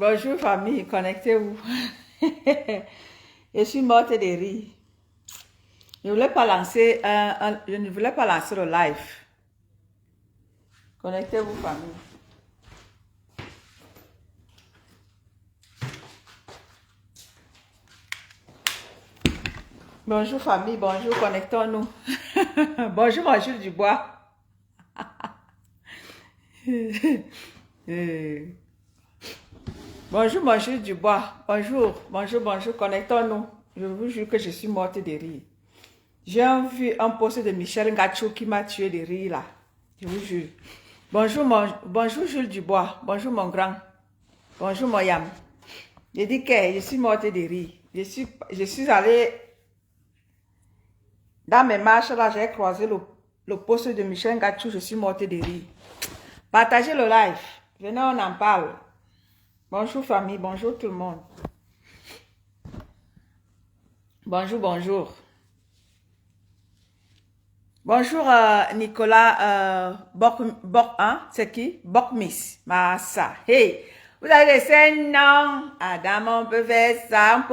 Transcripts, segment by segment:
Bonjour famille, connectez-vous. Je suis morte de rire. Je ne voulais pas lancer le live. Connectez-vous famille. Bonjour famille, bonjour, connectons-nous. Bonjour mon Jules Dubois. Bonjour mon Jules Dubois. Bonjour, bonjour, bonjour, connectons-nous. Je vous jure que je suis morte de rire. J'ai vu un post de Michel Ngacho qui m'a tué de rire là. Je vous jure. Bonjour Jules Dubois. Bonjour mon grand. Bonjour mon Yam. Je dis que je suis morte de rire. Je suis allée dans mes marches là, j'ai croisé le post de Michel Ngacho, je suis morte de rire. Partagez le live. Venez, on en parle. Bonjour famille, bonjour tout le monde. Bonjour, bonjour. Bonjour Nicolas c'est qui? Bokmis. Massa. Hey, vous avez laissé non. Adam, on peut faire ça.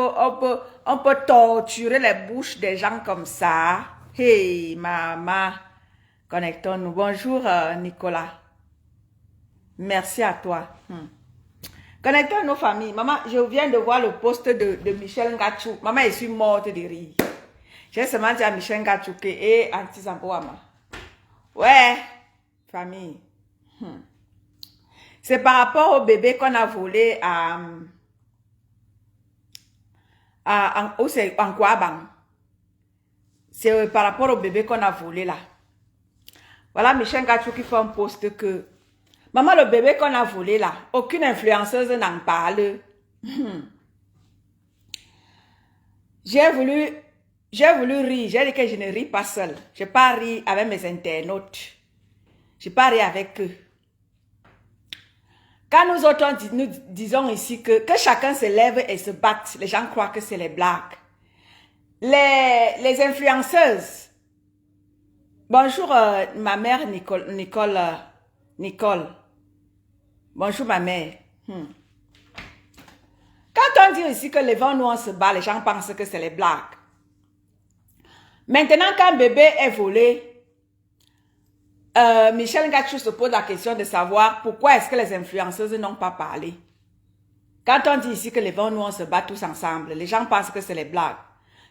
On peut torturer les bouches des gens comme ça. Hey, maman. Connectons-nous. Bonjour Nicolas. Merci à toi. Connectons-nous familles. Maman, je viens de voir le post de Michel Ngachou. Maman, je suis morte de rire. J'ai seulement dit à Michel Ngachou et Anti-Zamboama. Ouais, famille. C'est par rapport au bébé qu'on a volé en Kouabang. C'est par rapport au bébé qu'on a volé là. Voilà Michel Ngachou qui fait un post que maman, le bébé qu'on a volé là, aucune influenceuse n'en parle. J'ai voulu rire. J'ai dit que je ne ris pas seule. Je n'ai pas ri avec mes internautes. Je n'ai pas ri avec eux. Quand nous autres, nous disons ici que chacun se lève et se batte, les gens croient que c'est les blagues. Les influenceuses. Bonjour ma mère Nicole. Bonjour ma mère. Quand on dit ici que les vents nous on se bat, les gens pensent que c'est les blagues. Maintenant, quand bébé est volé, Michel Ngachou se pose la question de savoir pourquoi est-ce que les influenceuses n'ont pas parlé. Quand on dit ici que les vents nous on se bat tous ensemble, les gens pensent que c'est les blagues.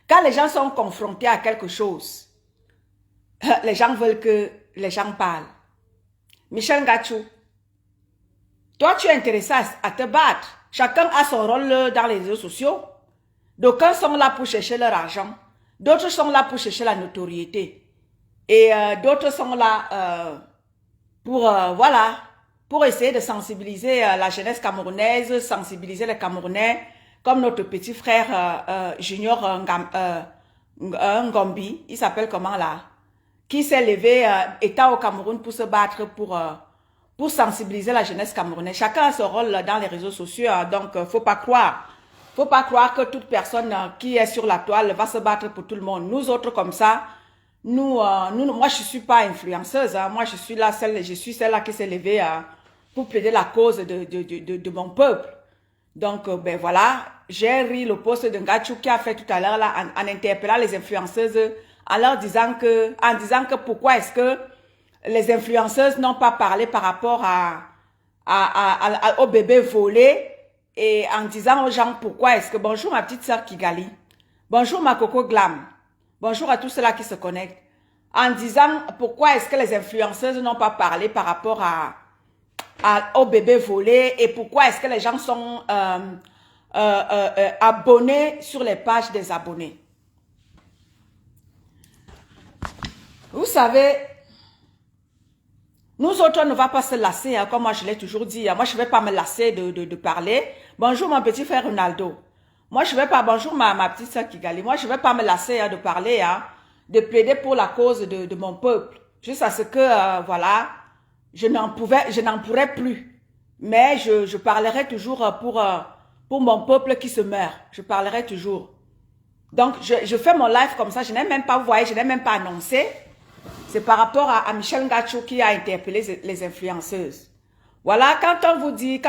Quand les gens sont confrontés à quelque chose, les gens veulent que les gens parlent. Michel Ngachou, toi tu es intéressé à te battre. Chacun a son rôle dans les réseaux sociaux. D'aucuns sont là pour chercher leur argent. D'autres sont là pour chercher la notoriété. Et d'autres sont là pour essayer de sensibiliser la jeunesse camerounaise, sensibiliser les Camerounais, comme notre petit frère Junior Ngombi, il s'appelle comment là, qui s'est levé, état au Cameroun pour se battre pour sensibiliser la jeunesse camerounaise. Chacun a son rôle dans les réseaux sociaux, donc faut pas croire que toute personne qui est sur la toile va se battre pour tout le monde. Nous autres comme ça, moi je suis pas influenceuse, moi je suis celle-là qui s'est levée pour plaider la cause de mon peuple. Donc ben voilà, j'ai ri le post de Ngachou qui a fait tout à l'heure là en interpellant les influenceuses en leur disant que pourquoi est-ce que les influenceuses n'ont pas parlé par rapport au bébé volé et en disant aux gens pourquoi est-ce que... Bonjour ma petite sœur Kigali. Bonjour ma Coco Glam. Bonjour à tous ceux-là qui se connectent. En disant pourquoi est-ce que les influenceuses n'ont pas parlé par rapport au bébé volé et pourquoi est-ce que les gens sont abonnés sur les pages des abonnés. Vous savez... Nous autres, on ne va pas se lasser, comme moi je l'ai toujours dit. Moi, je ne vais pas me lasser de parler. Bonjour mon petit frère Ronaldo. Moi, je ne vais pas, bonjour ma petite soeur Kigali. Moi, je ne vais pas me lasser de parler, de plaider pour la cause de mon peuple. Juste à ce que, voilà, je n'en pourrais plus. Mais je parlerai toujours pour mon peuple qui se meurt. Je parlerai toujours. Donc, je fais mon live comme ça. Je n'ai même pas, vous voyez, je n'ai même pas annoncé. C'est par rapport à Michel Ngachou qui a interpellé les influenceuses. Voilà, quand on dit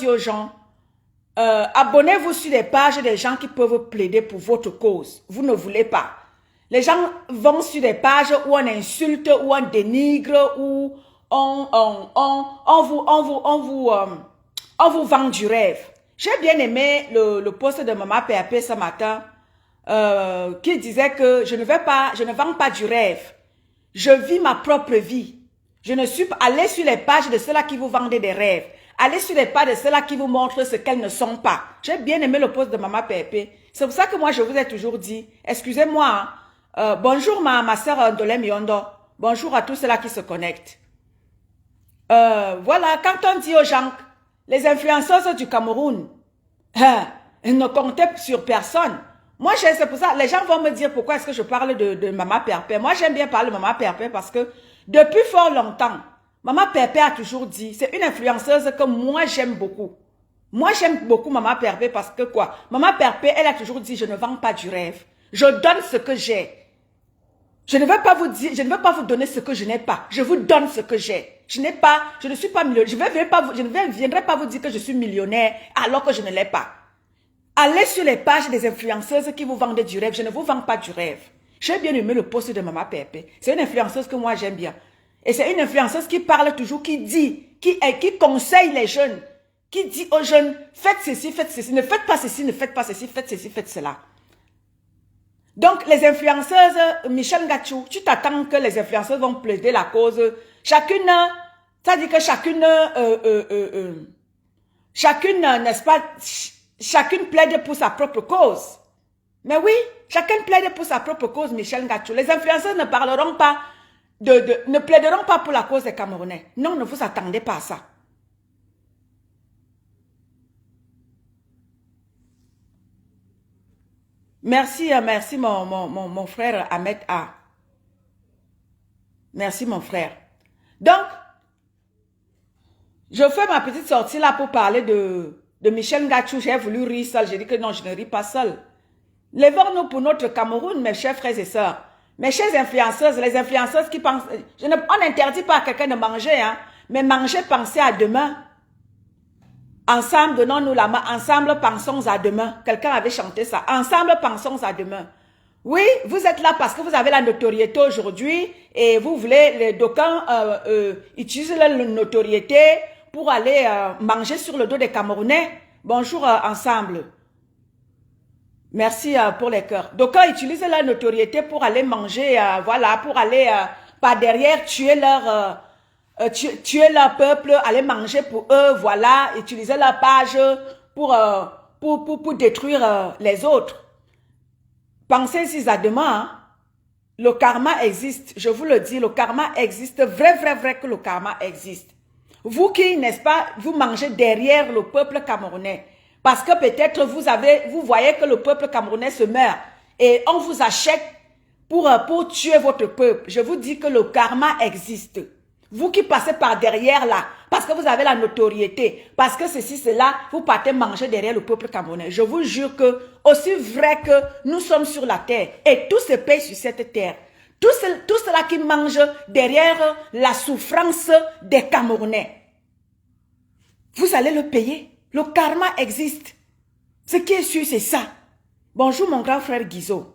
aux gens, Abonnez-vous sur les pages des gens qui peuvent plaider pour votre cause. Vous ne voulez pas. Les gens vont sur des pages où on insulte, où on dénigre, où on vous vend du rêve. J'ai bien aimé le post de Maman PAP ce matin qui disait que je ne vends pas du rêve. Je vis ma propre vie. Je ne suis pas allé sur les pages de ceux-là qui vous vendent des rêves. Allez sur les pages de ceux-là qui vous montrent ce qu'elles ne sont pas. J'ai bien aimé le post de Maman PAP. C'est pour ça que moi je vous ai toujours dit, excusez-moi, bonjour ma soeur Ndolem Yondo. Bonjour à tous ceux-là qui se connectent. Voilà, quand on dit aux gens, les influenceuses du Cameroun, ne comptaient sur personne. Moi, c'est pour ça, les gens vont me dire pourquoi est-ce que je parle de Maman PRP. Moi, j'aime bien parler de Maman PRP parce que depuis fort longtemps, Maman PRP a toujours dit, c'est une influenceuse que moi, j'aime beaucoup. Moi, j'aime beaucoup Maman PRP parce que quoi? Maman PRP, elle a toujours dit, je ne vends pas du rêve. Je donne ce que j'ai. Je ne veux pas vous dire, je ne veux pas vous donner ce que je n'ai pas. Je vous donne ce que j'ai. Je n'ai pas, je ne suis pas millionnaire. Je ne viendrai pas vous dire que je suis millionnaire alors que je ne l'ai pas. Allez sur les pages des influenceuses qui vous vendent du rêve. Je ne vous vends pas du rêve. J'ai bien aimé le post de Maman PRP. C'est une influenceuse que moi j'aime bien. Et c'est une influenceuse qui parle toujours, qui dit, qui conseille les jeunes, qui dit aux jeunes, faites ceci, ne faites pas ceci, ne faites pas ceci, faites ceci, faites cela. Donc, les influenceuses, Michel Gachou, tu t'attends que les influenceuses vont plaider la cause. Chacune, ça dit que chacune, n'est-ce pas, chacune plaide pour sa propre cause. Mais oui, chacun plaide pour sa propre cause, Michel Gachou. Les influenceuses ne parleront pas, ne plaideront pas pour la cause des Camerounais. Non, ne vous attendez pas à ça. Merci, merci mon frère Ahmed A. Merci mon frère. Donc, je fais ma petite sortie là pour parler de Michel Gachou. J'ai voulu rire seul. J'ai dit que non, je ne ris pas seul. Lèvons-nous pour notre Cameroun, mes chers frères et sœurs. Mes chères influenceuses, les influenceuses qui pensent... on n'interdit pas à quelqu'un de manger, hein, mais manger, pensez à demain. Ensemble, donnons-nous la main. Ensemble, pensons à demain. Quelqu'un avait chanté ça. Ensemble, pensons à demain. Oui, vous êtes là parce que vous avez la notoriété aujourd'hui et vous voulez, d'aucuns utilisent la notoriété pour aller manger sur le dos des Camerounais. Bonjour ensemble. Merci pour les cœurs. D'aucuns utilisent la notoriété pour aller manger, voilà, pour aller par derrière tuer tuer leur peuple, aller manger pour eux, voilà, utiliser leur page pour détruire les autres. Pensez-y à demain, hein. Le karma existe, je vous le dis, le karma existe, vrai que le karma existe. Vous qui, n'est-ce pas, vous mangez derrière le peuple camerounais, parce que peut-être vous voyez que le peuple camerounais se meurt, et on vous achète pour tuer votre peuple. Je vous dis que le karma existe. Vous qui passez par derrière là, parce que vous avez la notoriété, parce que ceci, cela, vous partez manger derrière le peuple camerounais. Je vous jure que, aussi vrai que nous sommes sur la terre, et tout se paye sur cette terre, tout cela qui mange derrière la souffrance des Camerounais, vous allez le payer. Le karma existe. Ce qui est sûr, c'est ça. Bonjour mon grand frère Guizot.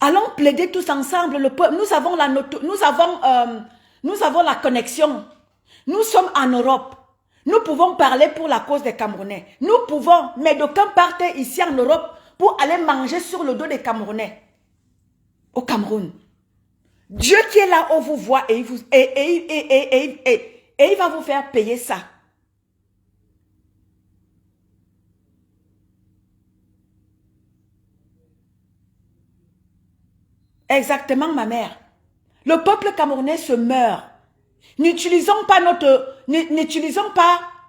Allons plaider tous ensemble le peuple. Nous avons la connexion. Nous sommes en Europe. Nous pouvons parler pour la cause des Camerounais. Nous pouvons, mais d'aucuns partent ici en Europe pour aller manger sur le dos des Camerounais. Au Cameroun. Dieu qui est là, on vous voit et il va vous faire payer ça. Exactement, ma mère. Le peuple camerounais se meurt. N'utilisons pas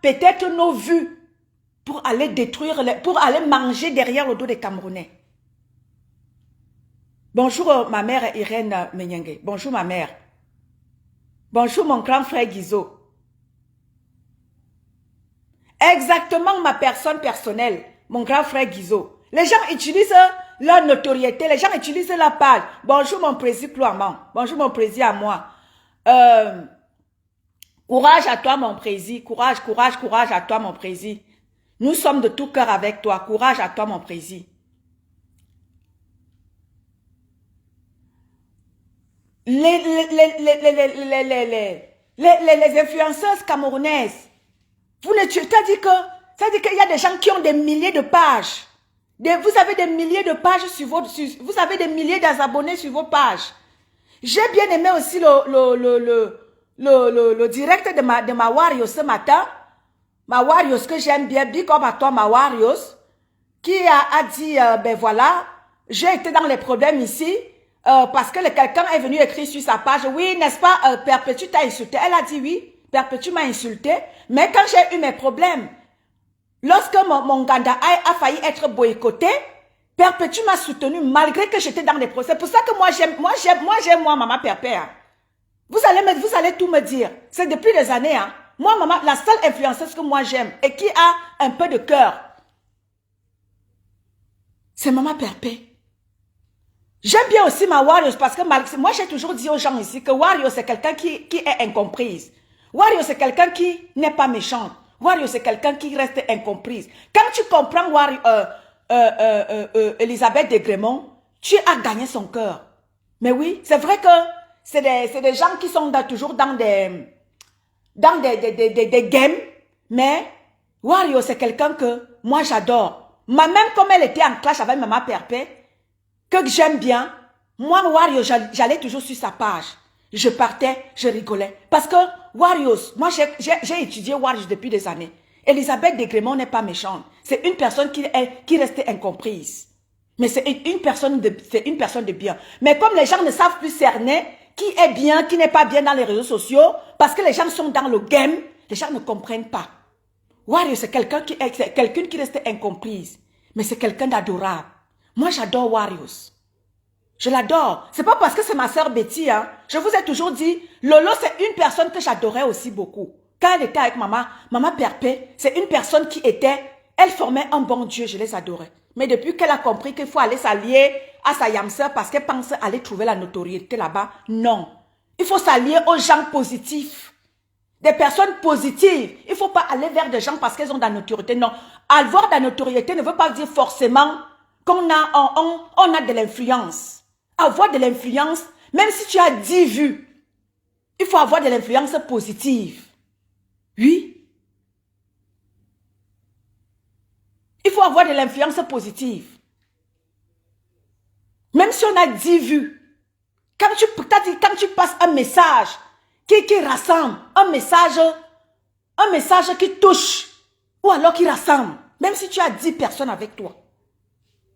peut-être nos vues pour aller détruire, pour aller manger derrière le dos des Camerounais. Bonjour ma mère Irène Menyenge. Bonjour ma mère. Bonjour mon grand frère Guizot. Exactement ma personne personnelle, mon grand frère Guizot. Les gens utilisent leur notoriété, les gens utilisent la page. Bonjour mon président Cloamant. Bonjour mon président à moi. Courage à toi, mon président. Courage, courage, courage à toi, mon président. Nous sommes de tout cœur avec toi. Courage à toi, mon président. Les influenceuses camerounaises, vous ne tu t'as dit que ça dit qu'il y a des gens qui ont des milliers de pages. Vous avez des milliers de pages sur vos, vous avez des milliers d'abonnés sur vos pages. J'ai bien aimé aussi le direct de ma Warriors ce matin. Ma Warriors que j'aime bien, big up à toi ma Warriors, qui a dit, ben voilà, j'ai été dans les problèmes ici, parce que quelqu'un est venu écrire sur sa page, oui, n'est-ce pas, Perpétue t'a insulté. Elle a dit oui, Perpétue m'a insulté, mais quand j'ai eu mes problèmes, lorsque mon Ganda a failli être boycotté, Perpétue m'a soutenu malgré que j'étais dans les problèmes. C'est pour ça que moi j'aime Maman Perpé. Hein. Vous allez tout me dire. C'est depuis des années. Hein. Moi, maman, la seule influenceuse que moi j'aime et qui a un peu de cœur, c'est Maman Perpé. J'aime bien aussi ma Warriors parce que moi j'ai toujours dit aux gens ici que Warriors c'est quelqu'un qui est incomprise. Warriors c'est quelqu'un qui n'est pas méchant. Warriors c'est quelqu'un qui reste incomprise. Quand tu comprends Elisabeth Desgrémont, tu as gagné son cœur. Mais oui, c'est vrai que c'est des gens qui sont toujours dans des games, mais Wario c'est quelqu'un que moi j'adore. Même comme elle était en clash avec Maman Perpé, que j'aime bien, moi Wario j'allais toujours sur sa page. Je partais, je rigolais. Parce que Warriors, moi j'ai étudié Warriors depuis des années. Elisabeth Desgrémont n'est pas méchante. C'est une personne qui restait incomprise. Mais c'est une personne de bien. Mais comme les gens ne savent plus cerner qui est bien, qui n'est pas bien dans les réseaux sociaux, parce que les gens sont dans le game, les gens ne comprennent pas. Warriors, c'est quelqu'un qui reste incomprise. Mais c'est quelqu'un d'adorable. Moi, j'adore Warriors. Je l'adore. C'est pas parce que c'est ma sœur Betty, hein. Je vous ai toujours dit, Lolo, c'est une personne que j'adorais aussi beaucoup. Quand elle était avec Maman Perpé, c'est une personne elle formait un bon Dieu, je les adorais. Mais depuis qu'elle a compris qu'il faut aller s'allier à sa yamseur parce qu'elle pense aller trouver la notoriété là-bas, non. Il faut s'allier aux gens positifs. Des personnes positives. Il ne faut pas aller vers des gens parce qu'elles ont de la notoriété. Non. Avoir de la notoriété ne veut pas dire forcément qu'on a de l'influence. Avoir de l'influence, même si tu as 10 vues, il faut avoir de l'influence positive. Oui. Il faut avoir de l'influence positive. Même si on a 10 vues, quand tu passes un message qui rassemble, un message qui touche, ou alors qui rassemble, même si tu as 10 personnes avec toi,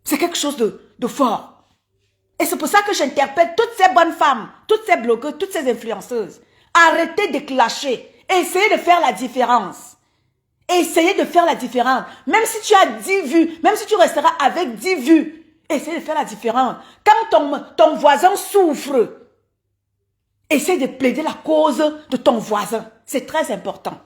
c'est quelque chose de fort. Et c'est pour ça que j'interpelle toutes ces bonnes femmes, toutes ces blogueuses, toutes ces influenceuses. Arrêtez de clasher. Essayez de faire la différence. Essayez de faire la différence. Même si tu as 10 vues, même si tu resteras avec 10 vues, essayez de faire la différence. Quand ton voisin souffre, essayez de plaider la cause de ton voisin. C'est très important.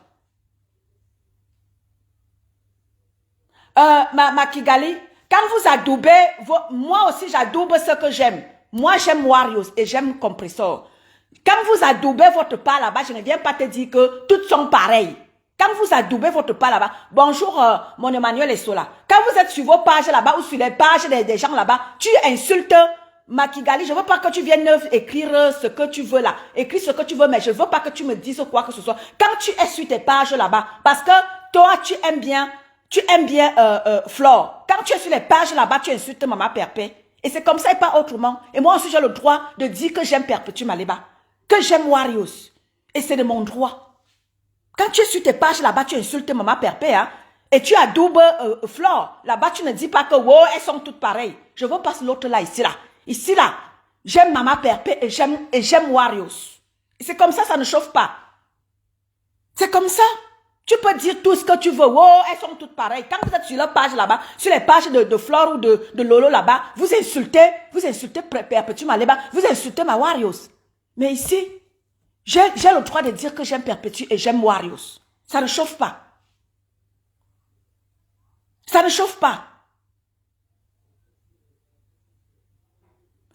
Ma Kigali, quand vous adoubez, moi aussi j'adoube ce que j'aime. Moi j'aime Warriors et j'aime Compressor. Quand vous adoubez votre part là-bas, je ne viens pas te dire que toutes sont pareilles. Quand vous adoubez votre part là-bas, bonjour mon Emmanuel Essola. Quand vous êtes sur vos pages là-bas ou sur les pages des gens là-bas, tu insultes Makigali. Je ne veux pas que tu viennes écrire ce que tu veux là. Écris ce que tu veux, mais je ne veux pas que tu me dises quoi que ce soit. Quand tu es sur tes pages là-bas, parce que toi tu aimes bien Flore. Quand tu es sur les pages là-bas, tu insultes Maman Perpé. Et c'est comme ça et pas autrement. Et moi aussi j'ai le droit de dire que j'aime Perpétue Maleba. Que j'aime Warriors. Et c'est de mon droit. Quand tu es sur tes pages là-bas, tu insultes Maman Perpé, hein, et tu adoubes Flore. Là-bas, tu ne dis pas que wow, elles sont toutes pareilles. Je veux pas l'autre là, ici là. Ici là, j'aime Maman Perpé et j'aime Warriors. Et c'est comme ça, ça ne chauffe pas. C'est comme ça. Tu peux dire tout ce que tu veux. Oh, elles sont toutes pareilles. Quand vous êtes sur leur page là-bas, sur les pages de Flore ou de Lolo là-bas, vous insultez Perpétue Maleba, vous insultez ma Warriors. Mais ici, j'ai le droit de dire que j'aime Perpétue et j'aime Warriors. Ça ne chauffe pas. Ça ne chauffe pas.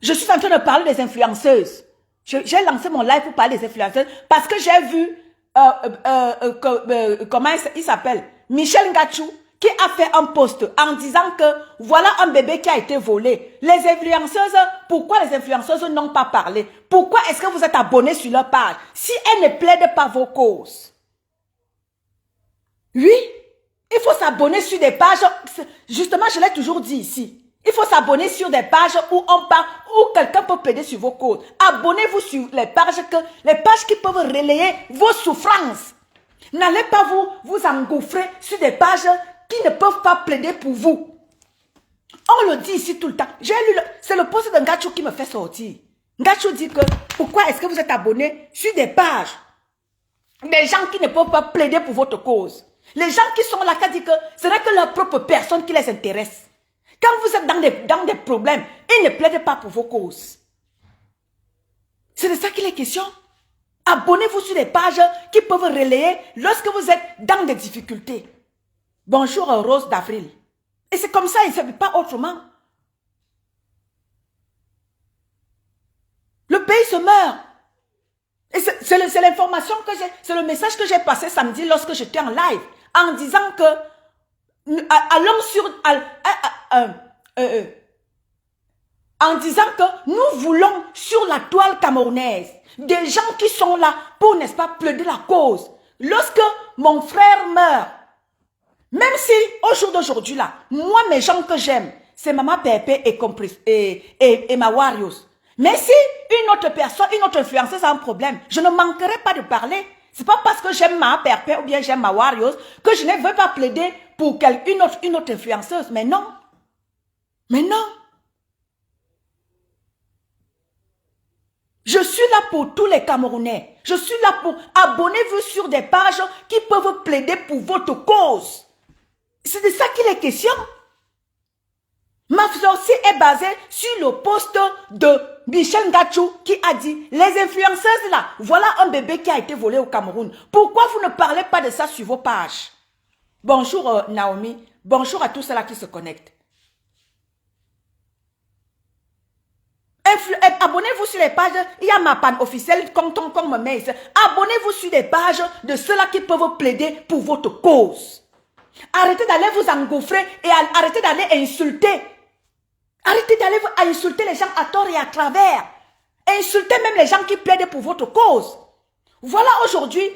Je suis en train de parler des influenceuses. J'ai lancé mon live pour parler des influenceuses parce que j'ai vu comment il s'appelle? Michel Ngachou, qui a fait un post en disant que voilà un bébé qui a été volé. Les influenceuses, pourquoi les influenceuses n'ont pas parlé? Pourquoi est-ce que vous êtes abonnés sur leur page si elles ne plaident pas vos causes? Oui, il faut s'abonner sur des pages, justement je l'ai toujours dit ici, il faut s'abonner sur des pages où on parle, où quelqu'un peut plaider sur vos causes. Abonnez-vous sur les pages qui peuvent relayer vos souffrances. N'allez pas vous engouffrer sur des pages qui ne peuvent pas plaider pour vous. On le dit ici tout le temps. J'ai lu, c'est le post de Ngachou qui me fait sortir. Ngachou dit que, pourquoi est-ce que vous êtes abonné sur des pages des gens qui ne peuvent pas plaider pour votre cause? Les gens qui sont là, qui disent que ce n'est que leur propre personne qui les intéresse. Quand vous êtes dans des problèmes, ils ne plaident pas pour vos causes. C'est de ça qu'il est question. Abonnez-vous sur des pages qui peuvent relayer lorsque vous êtes dans des difficultés. Bonjour Rose d'Avril. Et c'est comme ça, il ne fait pas autrement. Le pays se meurt. Et c'est l'information que j'ai, c'est le message que j'ai passé samedi lorsque j'étais en live, en disant que, allons sur, en disant que nous voulons sur la toile camerounaise des gens qui sont là pour, n'est-ce pas, plaider la cause. Lorsque mon frère meurt, même si au jour d'aujourd'hui là, moi mes gens que j'aime, c'est Maman Pépé et ma Warriors. Mais si une autre personne, une autre influenceuse a un problème, je ne manquerai pas de parler. C'est pas parce que j'aime ma Pépé ou bien j'aime ma Warriors que je ne veux pas plaider pour une autre influenceuse. Mais non. Mais non. Je suis là pour tous les Camerounais. Je suis là pour abonnez-vous sur des pages qui peuvent plaider pour votre cause. C'est de ça qu'il est question. Ma sortie est basée sur le post de Michel Ngachou qui a dit, les influenceuses là, voilà un bébé qui a été volé au Cameroun. Pourquoi vous ne parlez pas de ça sur vos pages? Bonjour Naomi, bonjour à tous ceux-là qui se connectent. Abonnez-vous sur les pages, il y a ma panne officielle comme me met ici. Abonnez-vous sur des pages de ceux-là qui peuvent plaider pour votre cause. Arrêtez d'aller vous engouffrer et arrêtez d'aller insulter. Arrêtez d'aller insulter les gens à tort et à travers. Insultez même les gens qui plaident pour votre cause. Voilà aujourd'hui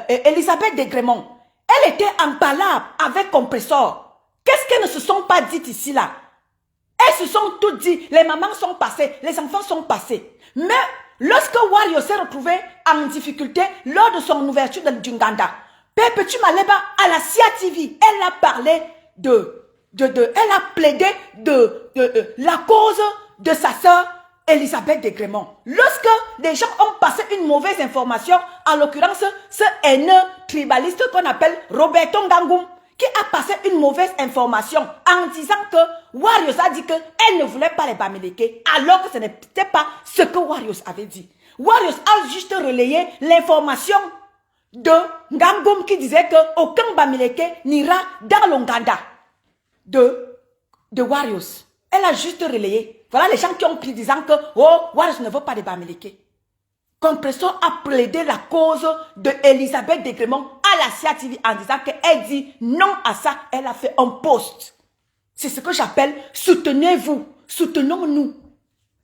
Elisabeth Desgrémont. Elle était en palabre avec Compressor. Qu'est-ce qu'elles ne se sont pas dites ici là? Elles se sont toutes dit, les mamans sont passées, les enfants sont passés. Mais lorsque Wario s'est retrouvé en difficulté lors de son ouverture du Nganda, Petit Maleba à la CIA TV, elle a parlé elle a plaidé de la cause de sa sœur Elisabeth Desgrémont. Lorsque des gens ont passé une mauvaise information, en l'occurrence ce haineux tribaliste qu'on appelle Roberto Ngangoum, qui a passé une mauvaise information en disant que Warriors a dit qu'elle ne voulait pas les Bamileke, alors que ce n'était pas ce que Warriors avait dit. Warriors a juste relayé l'information de Ngangoum qui disait qu'aucun Bamileke n'ira dans l'Onganda de Warriors. Elle a juste relayé. Voilà les gens qui ont pris disant que Warriors ne veut pas de Bamileke. Compressor a plaidé la cause de Elisabeth Desgrémont à la CIA TV en disant qu'elle dit non à ça. Elle a fait un post. C'est ce que j'appelle soutenez-vous, soutenons-nous.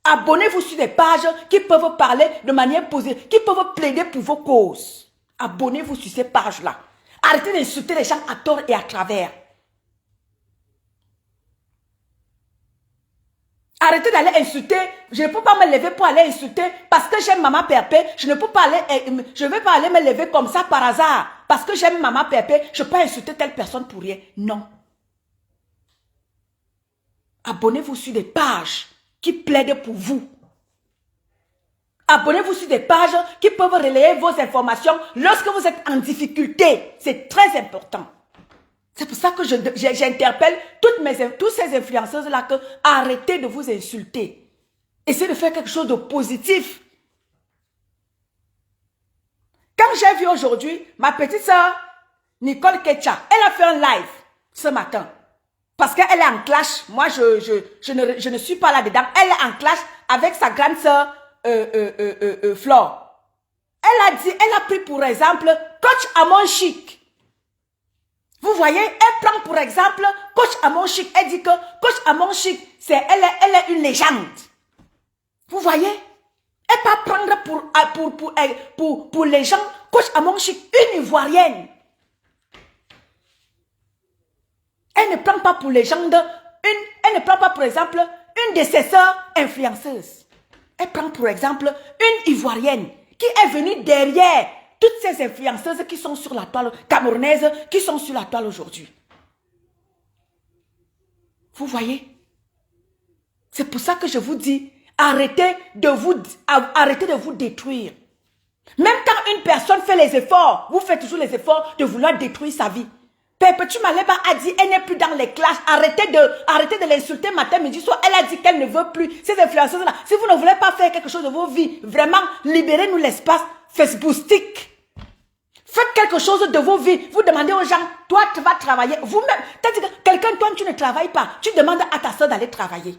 Abonnez-vous sur des pages qui peuvent parler de manière positive, qui peuvent plaider pour vos causes. Abonnez-vous sur ces pages-là. Arrêtez d'insulter les gens à tort et à travers. Arrêtez d'aller insulter. Je ne peux pas me lever pour aller insulter parce que j'aime Maman Pépé. Je ne peux pas aller, je ne vais pas aller me lever comme ça par hasard. Parce que j'aime Maman Pépé, je peux pas insulter telle personne pour rien. Non. Abonnez-vous sur des pages qui plaident pour vous. Abonnez-vous sur des pages qui peuvent relayer vos informations lorsque vous êtes en difficulté. C'est très important. C'est pour ça que j'interpelle tous ces influenceuses-là que arrêtez de vous insulter. Essayez de faire quelque chose de positif. Quand j'ai vu aujourd'hui ma petite soeur Nicole Ketcha, elle a fait un live ce matin. Parce qu'elle est en clash. Moi, je ne suis pas là-dedans. Elle est en clash avec sa grande soeur Flore. elle a pris pour exemple coach Amon Chic. Vous voyez, elle prend pour exemple coach Amon Chic. Elle dit que coach Amon Chic, elle est une légende. Vous voyez? Elle pas prendre pour les gens coach Amon Chic, une Ivoirienne. Elle ne prend pas pour les gens elle ne prend pas pour exemple une de ses sœurs influenceuses. Elle prend pour exemple une Ivoirienne qui est venue derrière toutes ces influenceuses qui sont sur la toile camerounaise, qui sont sur la toile aujourd'hui. Vous voyez? C'est pour ça que je vous dis, arrêtez de vous détruire. Même quand une personne fait les efforts, vous faites toujours les efforts de vouloir détruire sa vie. Perpétue Maleba a dit, elle n'est plus dans les clashs. Arrêtez de l'insulter matin, midi, soir. Elle a dit qu'elle ne veut plus. Ces influenceuses-là, si vous ne voulez pas faire quelque chose de vos vies, vraiment, libérez-nous l'espace Facebookistique. Faites quelque chose de vos vies. Vous demandez aux gens, toi, tu vas travailler. Vous-même, c'est-à-dire que quelqu'un, toi, tu ne travailles pas. Tu demandes à ta soeur d'aller travailler.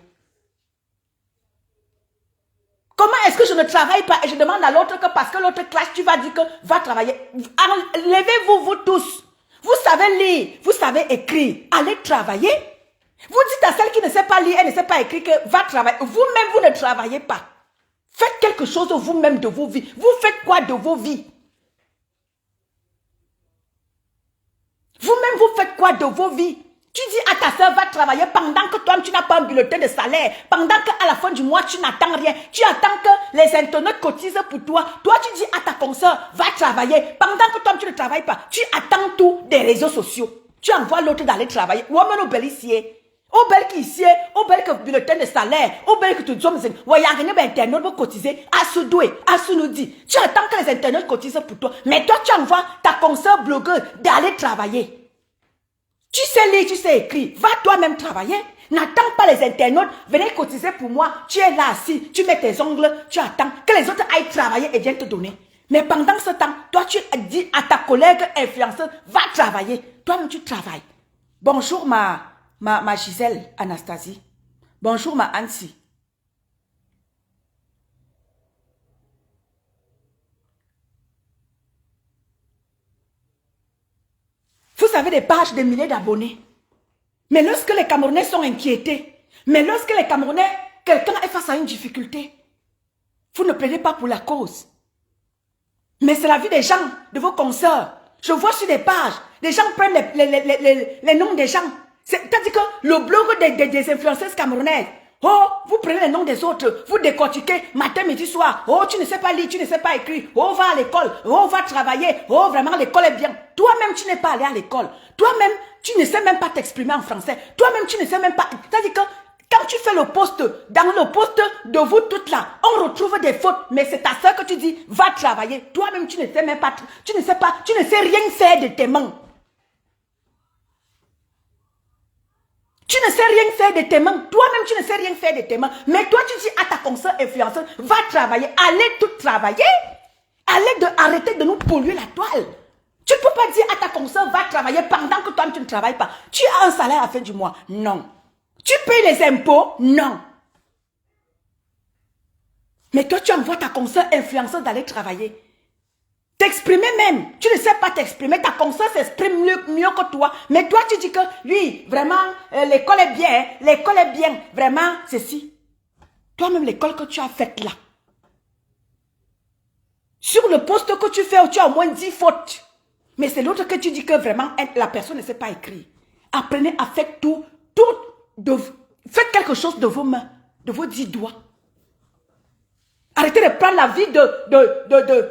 Comment est-ce que je ne travaille pas et je demande à l'autre que parce que l'autre clash, tu vas dire que va travailler. Levez-vous, vous tous. Vous savez lire, vous savez écrire. Allez travailler. Vous dites à celle qui ne sait pas lire, elle ne sait pas écrire que va travailler. Vous-même, vous ne travaillez pas. Faites quelque chose vous-même de vos vies. Vous faites quoi de vos vies? Vous-même, vous faites quoi de vos vies? Tu dis à ta soeur, va travailler pendant que toi, tu n'as pas un bulletin de salaire. Pendant qu'à la fin du mois, tu n'attends rien. Tu attends que les internautes cotisent pour toi. Toi, tu dis à ta consoeur, va travailler. Pendant que toi, tu ne travailles pas, tu attends tout des réseaux sociaux. Tu envoies l'autre d'aller travailler. Ou même au bel ici. Au bel qui ici. Au bel que bulletin de salaire. Au bel que tu dis, voyez, rien internautes vont cotiser. À Soudoué, à Sounoudi. Tu attends que les internautes cotisent pour toi. Mais toi, tu envoies ta consoeur blogueuse d'aller travailler. Tu sais lire, tu sais écrire. Va toi-même travailler. N'attends pas les internautes. Venez cotiser pour moi. Tu es là assis. Tu mets tes ongles. Tu attends que les autres aillent travailler et viennent te donner. Mais pendant ce temps, toi, tu dis à ta collègue influenceuse, va travailler. Toi-même, tu travailles. Bonjour ma Gisèle Anastasie. Bonjour ma Ansi. Vous avez des pages de milliers d'abonnés. Mais lorsque les Camerounais sont inquiétés, mais lorsque les Camerounais, quelqu'un est face à une difficulté, vous ne plaidez pas pour la cause. Mais c'est la vie des gens, de vos consoeurs. Je vois sur des pages, des gens prennent les noms des gens. C'est-à-dire que le blog des influenceuses camerounaises, oh, vous prenez les noms des autres, vous décortiquez matin, midi, soir. Oh, tu ne sais pas lire, tu ne sais pas écrire. Oh, va à l'école. Oh, va travailler. Oh, vraiment, l'école est bien. Toi-même, tu n'es pas allé à l'école. Toi-même, tu ne sais même pas t'exprimer en français. Toi-même, tu ne sais même pas. C'est-à-dire que quand tu fais le post, dans le post de vous toutes là, on retrouve des fautes. Mais c'est ta soeur que tu dis, va travailler. Toi-même, tu ne sais même pas, tu ne sais rien faire de tes mains. Tu ne sais rien faire de tes mains. Toi-même, tu ne sais rien faire de tes mains. Mais toi, tu dis à ta consoeur influenceuse, va travailler. Allez tout travailler. Arrêtez de nous polluer la toile. Tu ne peux pas dire à ta consoeur, va travailler pendant que toi, tu ne travailles pas. Tu as un salaire à la fin du mois. Non. Tu payes les impôts. Non. Mais toi, tu envoies ta consoeur influenceuse d'aller travailler. T'exprimer même. Tu ne sais pas t'exprimer. Ta conscience s'exprime mieux que toi. Mais toi, tu dis que, lui, vraiment, l'école est bien. Hein? L'école est bien. Vraiment, ceci. Toi-même, l'école que tu as faite là. Sur le poste que tu fais, tu as au moins 10 fautes. Mais c'est l'autre que tu dis que vraiment, la personne ne sait pas écrire. Apprenez à faire faites quelque chose de vos mains, de vos 10 doigts. Arrêtez de prendre la vie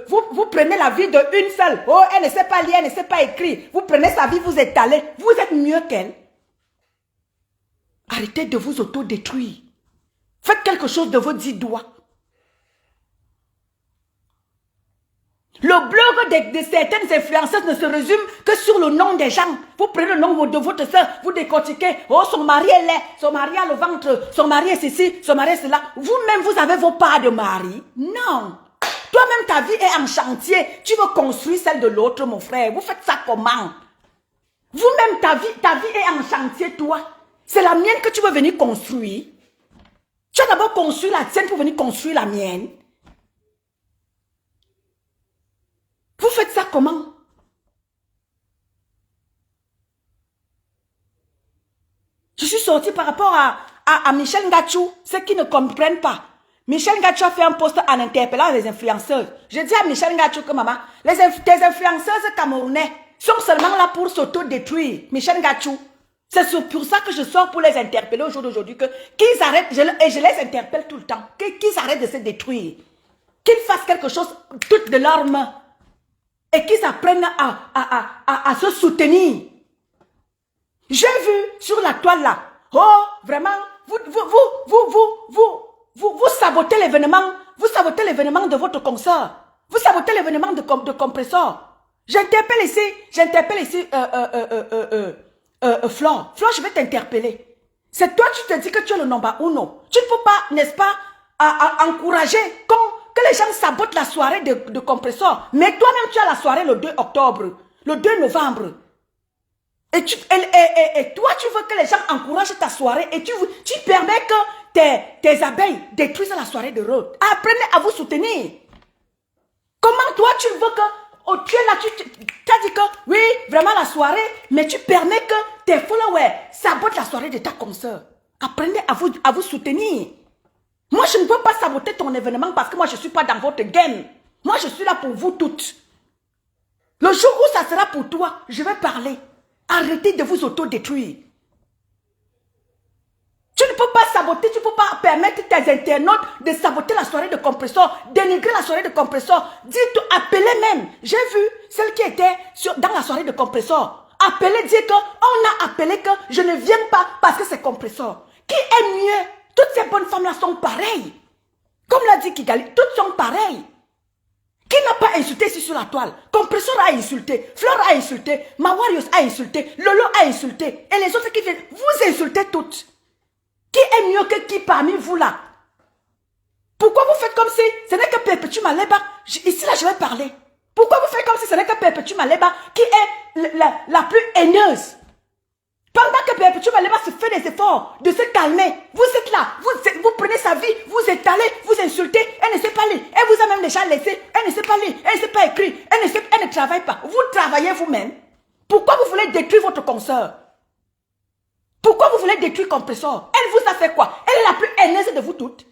vous prenez la vie d'une seule. Oh, elle ne sait pas lire, elle ne sait pas écrire. Vous prenez sa vie, vous étalez. Vous êtes mieux qu'elle. Arrêtez de vous autodétruire. Faites quelque chose de vos 10 doigts. Le blog de certaines influenceuses ne se résume que sur le nom des gens. Vous prenez le nom de votre soeur, vous décortiquez. Oh, son mari est laid, son mari a le ventre, son mari est ceci, son mari est cela. Vous-même, vous avez vos parts de mari. Non. Toi-même, ta vie est en chantier. Tu veux construire celle de l'autre, mon frère. Vous faites ça comment? Vous-même, ta vie est en chantier, toi. C'est la mienne que tu veux venir construire. Tu as d'abord construit la tienne pour venir construire la mienne. Vous faites ça comment? Je suis sortie par rapport à Michel Ngachou, ceux qui ne comprennent pas. Michel Ngachou a fait un post en interpellant les influenceuses. Je dis à Michel Ngachou que maman, tes influenceuses camerounais sont seulement là pour s'auto-détruire. Michel Ngachou, c'est pour ça que je sors pour les interpeller au jour d'aujourd'hui, qu'ils arrêtent, et je les interpelle tout le temps, qu'ils arrêtent de se détruire, qu'ils fassent quelque chose toutes de leurs mains et qu'ils apprennent à se soutenir. J'ai vu sur la toile là, oh vraiment, vous sabotez l'événement, de votre concert, vous sabotez l'événement de compresseur. J'interpelle ici, Flore, je vais t'interpeller. C'est toi qui te dis que tu es le number uno. Tu ne peux pas, n'est-ce pas, encourager que les gens sabotent la soirée de compresseur. Mais toi-même, tu as la soirée le 2 octobre, le 2 novembre. Et toi, tu veux que les gens encouragent ta soirée et tu permets que tes abeilles détruisent la soirée de Rhodes. Apprenez à vous soutenir. Comment toi, tu veux que... Oh, tu es là, tu as dit que oui, vraiment la soirée, mais tu permets que tes followers sabotent la soirée de ta consoeur. Apprenez à vous soutenir. Moi, je ne veux pas saboter ton événement parce que moi, je ne suis pas dans votre game. Moi, je suis là pour vous toutes. Le jour où ça sera pour toi, je vais parler. Arrêtez de vous autodétruire. Tu ne peux pas saboter, tu ne peux pas permettre tes internautes de saboter la soirée de compresseur, dénigrer la soirée de compresseur. Dites, appelez même. J'ai vu celle qui était dans la soirée de compresseur. Appelez, dire qu'on a appelé que je ne viens pas parce que c'est compresseur. Qui est mieux? Toutes ces bonnes femmes-là sont pareilles. Comme l'a dit Kigali, toutes sont pareilles. Qui n'a pas insulté ici sur la toile? Compresseur a insulté, Flore a insulté, Mawarios a insulté, Lolo a insulté. Et les autres qui viennent, vous insultez toutes. Qui est mieux que qui parmi vous là? Pourquoi vous faites comme si ce n'est que Perpétue Maleba? Ici là je vais parler. Pourquoi vous faites comme si ce n'est que Perpétue Maleba qui est la plus haineuse? Pendant que Perpétue Maleba se fait des efforts de se calmer, vous êtes là, vous prenez sa vie, vous étalez, vous insultez, elle ne sait pas lire, elle vous a même déjà laissé, elle ne sait pas lire, elle ne sait pas écrire, elle ne travaille pas. Vous travaillez vous-même. Pourquoi vous voulez détruire votre consoeur? Pourquoi vous voulez détruire Compresseur? Elle vous a fait quoi? Elle est la plus haineuse de vous toutes.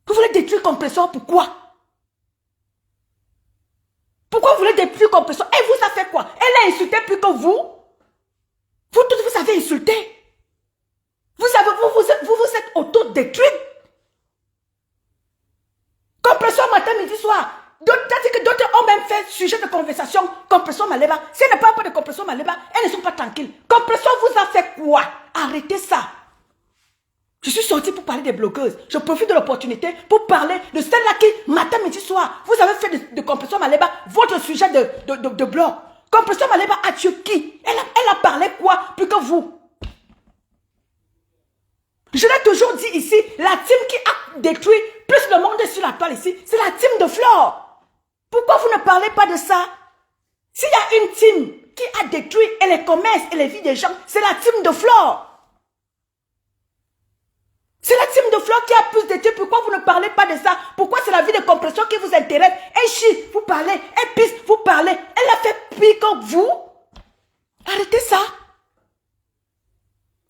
Vous voulez détruire Compresseur, pourquoi? Pourquoi vous voulez détruire Compresseur? Elle vous a fait quoi? Elle a insulté plus que vous. Vous toutes, vous avez insulté. Vous êtes auto-détruit. Compresseur matin, midi, soir. D'autres ont même fait sujet de conversation. Compresseur Maleba. Si elle ne parle pas de Compresseur Maleba, elles ne sont pas tranquilles. Compresseur vous a fait quoi? Arrêtez ça. Je suis sortie pour parler des blogueuses. Je profite de l'opportunité pour parler de celle-là qui, matin, midi, soir, vous avez fait de Compresseur Maleba votre sujet de blog. Compresseur Maleba a tué qui? Elle a parlé quoi plus que vous? Je l'ai toujours dit ici, la team qui a détruit plus le monde sur la toile ici, c'est la team de Flore. Pourquoi vous ne parlez pas de ça? S'il y a une team qui a détruit les commerces et les vies des gens, c'est la team de Flore. C'est la team de Flore qui a plus détruit. Pourquoi vous ne parlez pas de ça? Pourquoi c'est la vie de Compresseur qui vous intéresse? Elle chie, vous parlez. Elle pisse, vous parlez. Elle a fait pire que vous. Arrêtez ça.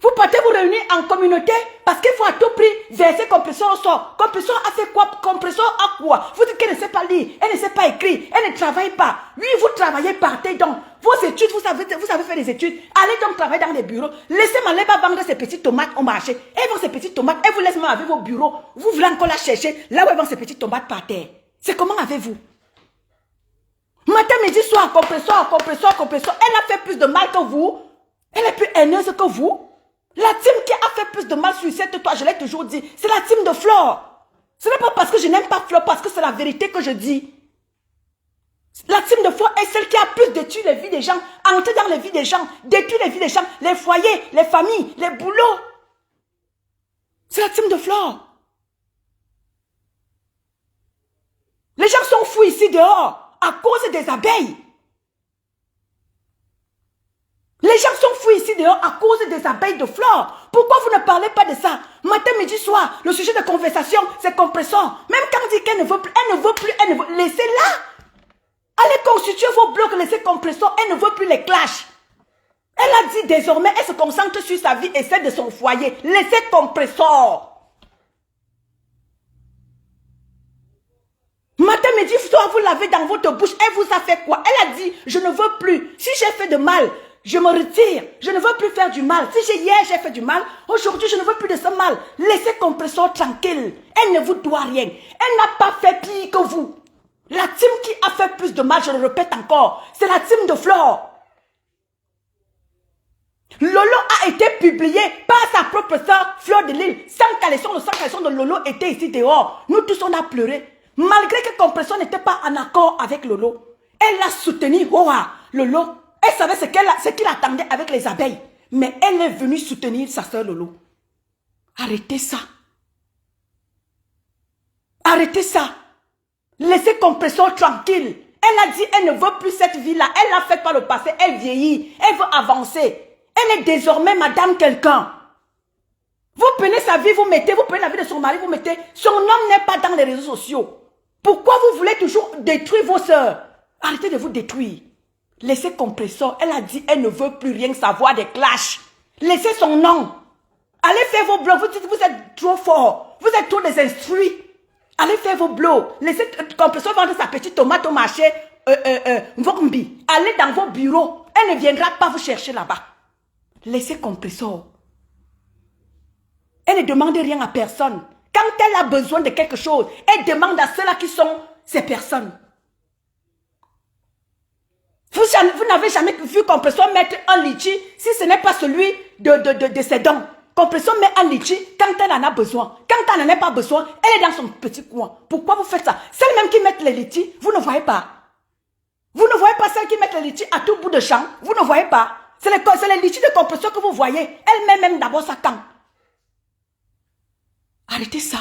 Vous partez vous réunir en communauté parce qu'il faut à tout prix verser Compresseur au sort. Compresseur a fait quoi? Compresseur a quoi? Vous dites qu'elle ne sait pas lire, elle ne sait pas écrire, elle ne travaille pas. Oui, vous travaillez, partez donc. Vos études, vous avez fait des études. Allez donc travailler dans les bureaux. Laissez Maleba vendre ses petites tomates au marché. Elle vend ses petites tomates, elle vous laisse même avec vos bureaux. Vous voulez encore la chercher là où elle vend ses petites tomates par terre. C'est comment avez-vous? Matin, midi, soir, Compresseur. Elle a fait plus de mal que vous. Elle est plus haineuse que vous. La team qui a fait plus de mal sur cette toile, je l'ai toujours dit, c'est la team de Flore. Ce n'est pas parce que je n'aime pas Flore, parce que c'est la vérité que je dis. La team de Flore est celle qui a plus détruit les vies des gens, entré dans les vies des gens, détruit les vies des gens, les foyers, les familles, les boulots. C'est la team de Flore. Les gens sont fous ici dehors à cause des abeilles. Les gens sont fous ici dehors à cause des abeilles de Flore. Pourquoi vous ne parlez pas de ça? Matin, midi, soir, le sujet de conversation, c'est Compresseur. Même quand on dit qu'elle ne veut plus, laissez-la. Allez constituer vos blocs, laissez compresseurs. Elle ne veut plus les clashs. Elle a dit désormais, elle se concentre sur sa vie et celle de son foyer. Laissez compresseurs. Matin, midi, soir, vous l'avez dans votre bouche. Elle vous a fait quoi? Elle a dit, je ne veux plus. Si j'ai fait de mal, je me retire. Je ne veux plus faire du mal. Si hier j'ai fait du mal, aujourd'hui je ne veux plus de ce mal. Laissez compresseur tranquille. Elle ne vous doit rien. Elle n'a pas fait pire que vous. La team qui a fait plus de mal, je le répète encore, c'est la team de Flore. Lolo a été publié par sa propre sœur, Fleur de Lille. Sans caleçon, le sang caleçon de Lolo était ici dehors. Nous tous on a pleuré. Malgré que Compression n'était pas en accord avec Lolo. Elle a soutenu Lolo. Elle savait ce qu'il attendait avec les abeilles. Mais elle est venue soutenir sa sœur Lolo. Arrêtez ça. Arrêtez ça. Laissez Compression tranquille. Elle a dit elle ne veut plus cette vie-là. Elle l'a fait par le passé. Elle vieillit. Elle veut avancer. Elle est désormais madame quelqu'un. Vous prenez sa vie, vous prenez la vie de son mari, vous mettez. Son homme n'est pas dans les réseaux sociaux. Pourquoi vous voulez toujours détruire vos sœurs? Arrêtez de vous détruire. Laissez Compresseur. Elle a dit elle ne veut plus rien savoir des clashs. Laissez son nom. Allez faire vos blogs. Vous dites vous êtes trop fort. Vous êtes trop désinstruits. Allez faire vos blogs. Laissez Compresseur vendre sa petite tomate au marché. Vombi. Allez dans vos bureaux. Elle ne viendra pas vous chercher là-bas. Laissez Compresseur. Elle ne demande rien à personne. Quand elle a besoin de quelque chose, elle demande à ceux-là qui sont ces personnes. Vous n'avez jamais vu Compresseur mettre un litchi si ce n'est pas celui de ses dons. Compresseur met un litchi quand elle en a besoin. Quand elle n'en a pas besoin, elle est dans son petit coin. Pourquoi vous faites ça? Celles-mêmes qui mettent les litchis, vous ne voyez pas. Vous ne voyez pas celles qui mettent les litchis à tout bout de champ. Vous ne voyez pas. C'est les litchis de Compresseur que vous voyez. Elle met même d'abord sa camp. Arrêtez ça.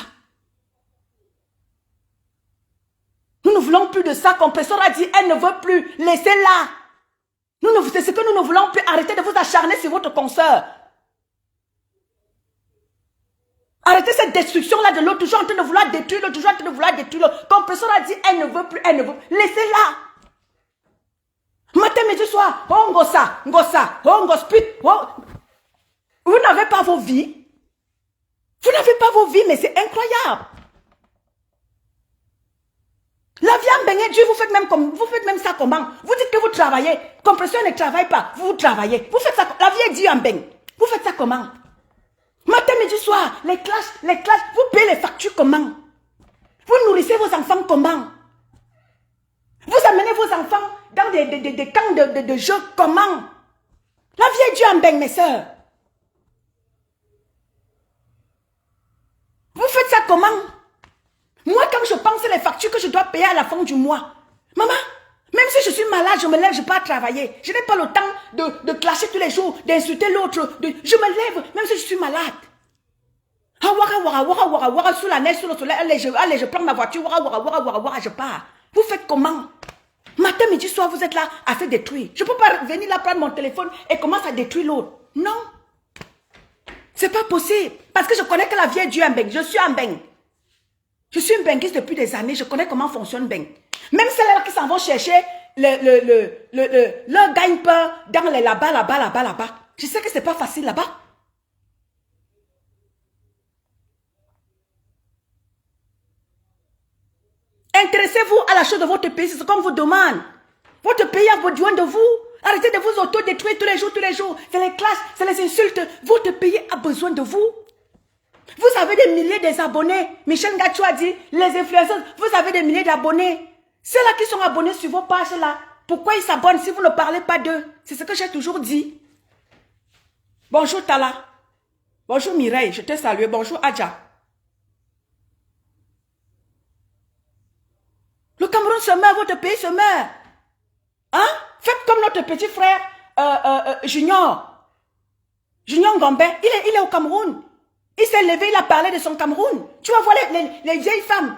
Nous ne voulons plus de ça. Compresseur a dit, elle ne veut plus. Laissez-la. C'est ce que nous ne voulons plus. Arrêtez de vous acharner sur votre consoeur. Arrêtez cette destruction-là de l'autre. Toujours en train de vouloir détruire l'autre. Toujours en train de vouloir détruire l'autre. Compresseur a dit, elle ne veut plus. Elle ne veut plus. Laissez-la. Matin, midi, soir. Oh, ngosa. Oh, ngospit. Oh. Vous n'avez pas vos vies. Vous n'avez pas vos vies, mais c'est incroyable. La vie en beignet, Dieu, vous faites même ça comment? Vous dites que vous travaillez. Compresseur ne travaille pas. Vous travaillez. Vous faites ça. La vie est Dieu en beigne. Vous faites ça comment? Matin, midi, soir. Les classes. Vous payez les factures comment? Vous nourrissez vos enfants comment? Vous amenez vos enfants dans des camps de jeux comment? La vie est Dieu en beigne, mes soeurs. Vous faites ça comment? Moi, quand je pense les factures que je dois payer à la fin du mois, maman, même si je suis malade, je me lève, je pars travailler. Je n'ai pas le temps de clasher tous les jours, d'insulter l'autre. Je me lève, même si je suis malade. Ah, wara, sous la neige, sous le soleil, allez, je prends ma voiture, wara, je pars. Vous faites comment? Matin, midi, soir, vous êtes là à se détruire. Je ne peux pas venir là prendre mon téléphone et commencer à détruire l'autre. Non. C'est pas possible. Parce que je connais que la vie est Dieu en beigne. Je suis en beigne. Je suis une benguiste depuis des années. Je connais comment fonctionne beigne. Même celles-là qui s'en vont chercher leur gagne-pain dans les là-bas. Je sais que c'est pas facile là-bas. Intéressez-vous à la chose de votre pays. C'est ce qu'on vous demande. Votre pays a besoin de vous. Arrêtez de vous auto-détruire tous les jours. C'est les classes, c'est les insultes. Votre pays a besoin de vous. Vous avez des milliers d'abonnés. Michel Gachou a dit, les influenceurs, vous avez des milliers d'abonnés. Ceux-là qui sont abonnés sur vos pages là, pourquoi ils s'abonnent si vous ne parlez pas d'eux? C'est ce que j'ai toujours dit. Bonjour Tala. Bonjour Mireille, je te salue. Bonjour Adja. Le Cameroun se meurt, votre pays se meurt. Hein? Faites comme notre petit frère Junior. Junior Gambin, il est au Cameroun. Il s'est levé, il a parlé de son Cameroun. Tu vas voir les vieilles femmes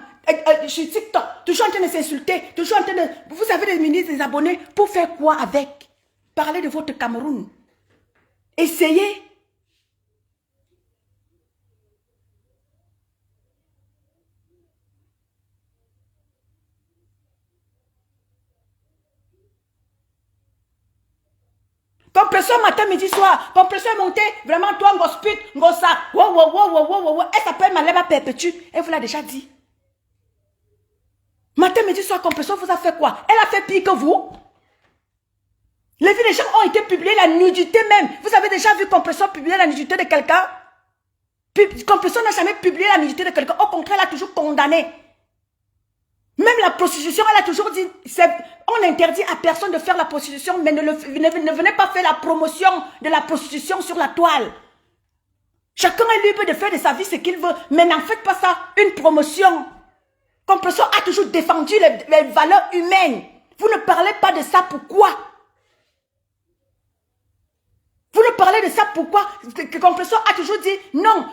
sur TikTok, toujours en train de s'insulter, toujours en train de... Vous avez des milliers d'abonnés, pour faire quoi avec? Parlez de votre Cameroun. Essayez. Compresseur matin, midi, soir. Compresseur monté. Vraiment, toi, ngospit, ngosa. Wow. Elle s'appelle Malema Perpétue. Elle vous l'a déjà dit. Matin, midi, soir, compresseur vous a fait quoi? Elle a fait pire que vous. Les vies des gens ont été publiées, la nudité même. Vous avez déjà vu compresseur publier la nudité de quelqu'un? Compresseur n'a jamais publié la nudité de quelqu'un. Au contraire, elle a toujours condamné. Même la prostitution, elle a toujours dit, on interdit à personne de faire la prostitution, mais ne venez pas faire la promotion de la prostitution sur la toile. Chacun est libre de faire de sa vie ce qu'il veut, mais n'en faites pas ça une promotion. Compresseur a toujours défendu les valeurs humaines. Vous ne parlez pas de ça, pourquoi? Vous ne parlez de ça, pourquoi? Compresseur a toujours dit, non,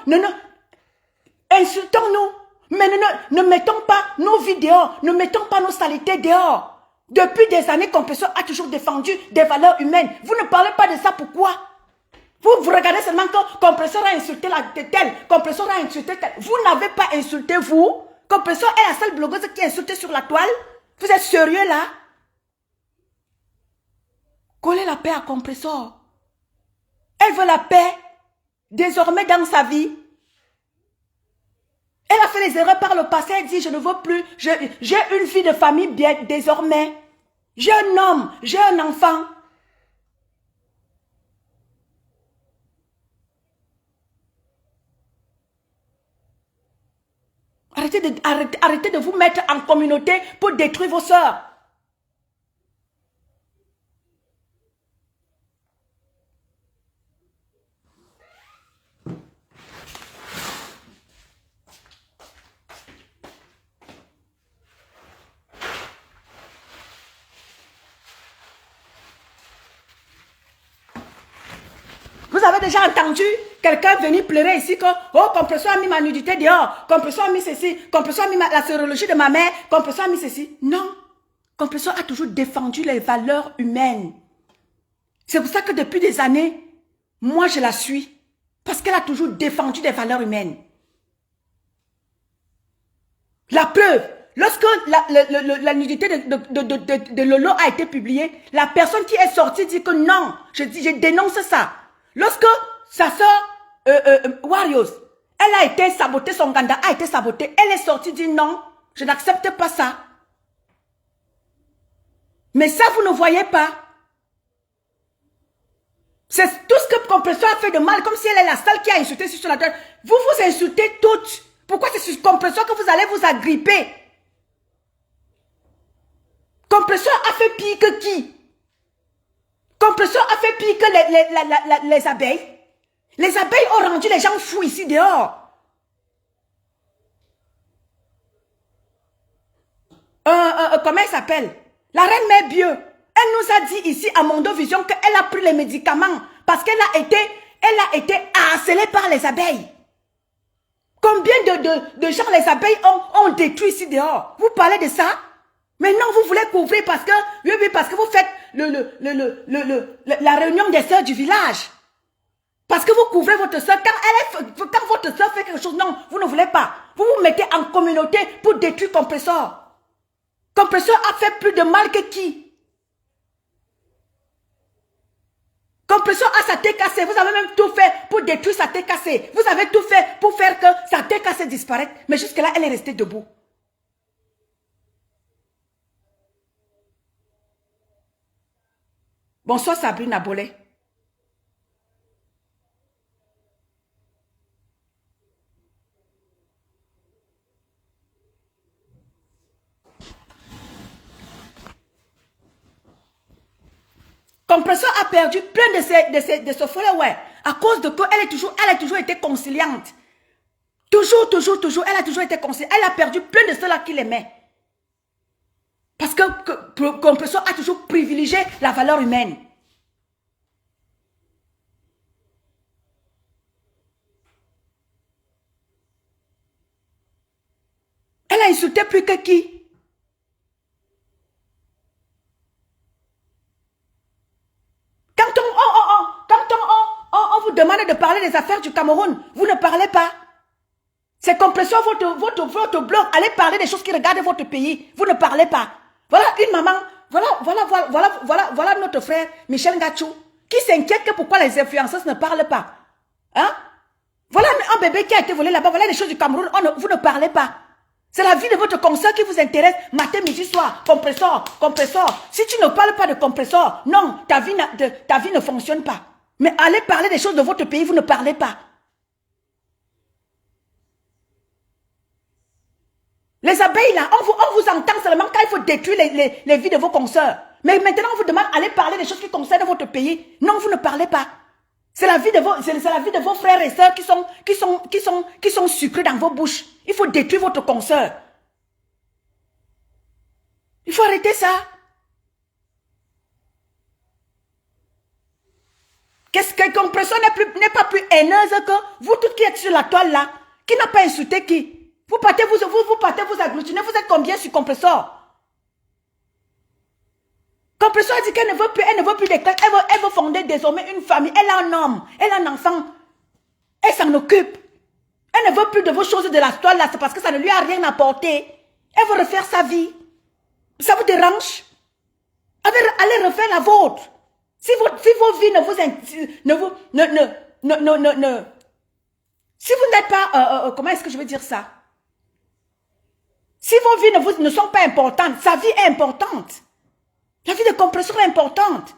insultons-nous. Mais ne mettons pas nos vies dehors, ne mettons pas nos saletés dehors. Depuis des années, Compresseur a toujours défendu des valeurs humaines. Vous ne parlez pas de ça, pourquoi? Vous regardez seulement que Compresseur a insulté la telle, Compresseur a insulté telle. Vous n'avez pas insulté, vous. Compresseur est la seule blogueuse qui a insulté sur la toile. Vous êtes sérieux là? Collez la paix à Compresseur. Elle veut la paix désormais dans sa vie. Elle a fait les erreurs par le passé, elle dit je ne veux plus, j'ai une vie de famille bien désormais. J'ai un homme, j'ai un enfant. Arrêtez de vous mettre en communauté pour détruire vos sœurs. Vous avez déjà entendu quelqu'un venir pleurer ici que oh, Compresseur a mis ma nudité dehors, Compresseur a mis ceci, Compresseur a mis la sérologie de ma mère, Compresseur a mis ceci. Non, Compresseur a toujours défendu les valeurs humaines. C'est pour ça que depuis des années, moi je la suis. Parce qu'elle a toujours défendu des valeurs humaines. La preuve, lorsque la nudité de Lolo a été publiée, la personne qui est sortie dit que non, je dénonce ça. Lorsque sa soeur Warriors, elle a été sabotée, son ganda a été saboté, elle est sortie dit non, je n'accepte pas ça. Mais ça, vous ne voyez pas. C'est tout ce que Compresseur a fait de mal, comme si elle est la seule qui a insulté sur la terre. Vous vous insultez toutes. Pourquoi c'est sur Compresseur que vous allez vous agripper? Compresseur a fait pire que qui? Compresseur a fait pire que les abeilles. Les abeilles ont rendu les gens fous ici dehors. Comment elle s'appelle? La reine Mère Bieu. Elle nous a dit ici à Mondovision qu'elle a pris les médicaments parce qu'elle a été harcelée par les abeilles. Combien de gens les abeilles ont détruit ici dehors? Vous parlez de ça? Mais non, vous voulez couvrir parce que, oui, parce que vous faites la réunion des sœurs du village. Parce que vous couvrez votre sœur. Quand votre sœur fait quelque chose, non, vous ne voulez pas. Vous vous mettez en communauté pour détruire Compresseur. Compresseur a fait plus de mal que qui? Compresseur a sa tête cassée. Vous avez même tout fait pour détruire sa tête cassée. Vous avez tout fait pour faire que sa tête cassée disparaisse. Mais jusque-là, elle est restée debout. Bonsoir Sabrine Abolé. Compresseur a perdu plein de ses followers à cause de quoi elle a toujours été conciliante. Toujours, elle a toujours été conciliante. Elle a perdu plein de ceux-là qui l'aimaient. Parce que Compresseur a toujours privilégié la valeur humaine. Elle a insulté plus que qui? Quand on vous demande de parler des affaires du Cameroun, vous ne parlez pas. C'est Compresseur votre blog. Allez parler des choses qui regardent votre pays. Vous ne parlez pas. Voilà une maman. Voilà notre frère Michel Ngachou. qui s'inquiètent que pourquoi les influenceuses ne parlent pas. Hein? Voilà un bébé qui a été volé là-bas, voilà les choses du Cameroun, vous ne parlez pas. C'est la vie de votre consoeur qui vous intéresse, matin, midi, soir, compresseur, compresseur. Si tu ne parles pas de compresseur, non, ta vie ne fonctionne pas. Mais allez parler des choses de votre pays, vous ne parlez pas. Les abeilles là, on vous entend seulement quand il faut détruire les vies de vos consoeurs. Mais maintenant on vous demande d'aller parler des choses qui concernent votre pays. Non, vous ne parlez pas. C'est la vie de vos frères et sœurs qui sont sucrés dans vos bouches. Il faut détruire votre consoeur. Il faut arrêter ça. Qu'est-ce que compresseur n'est pas plus haineuse que vous toutes qui êtes sur la toile là, qui n'a pas insulté qui? Vous partez vous agglutiner, vous êtes combien sur compresseur? Compresseur dit qu'elle ne veut plus d'éclat, elle veut fonder désormais une famille, elle a un homme, elle a un enfant, elle s'en occupe. Elle ne veut plus de vos choses de la toile là, c'est parce que ça ne lui a rien apporté. Elle veut refaire sa vie. Ça vous dérange? Allez refaire la vôtre. Si vos vies si vous n'êtes pas, comment est-ce que je veux dire ça? Si vos vies ne sont pas importantes, sa vie est importante. La vie de compresseur est importante.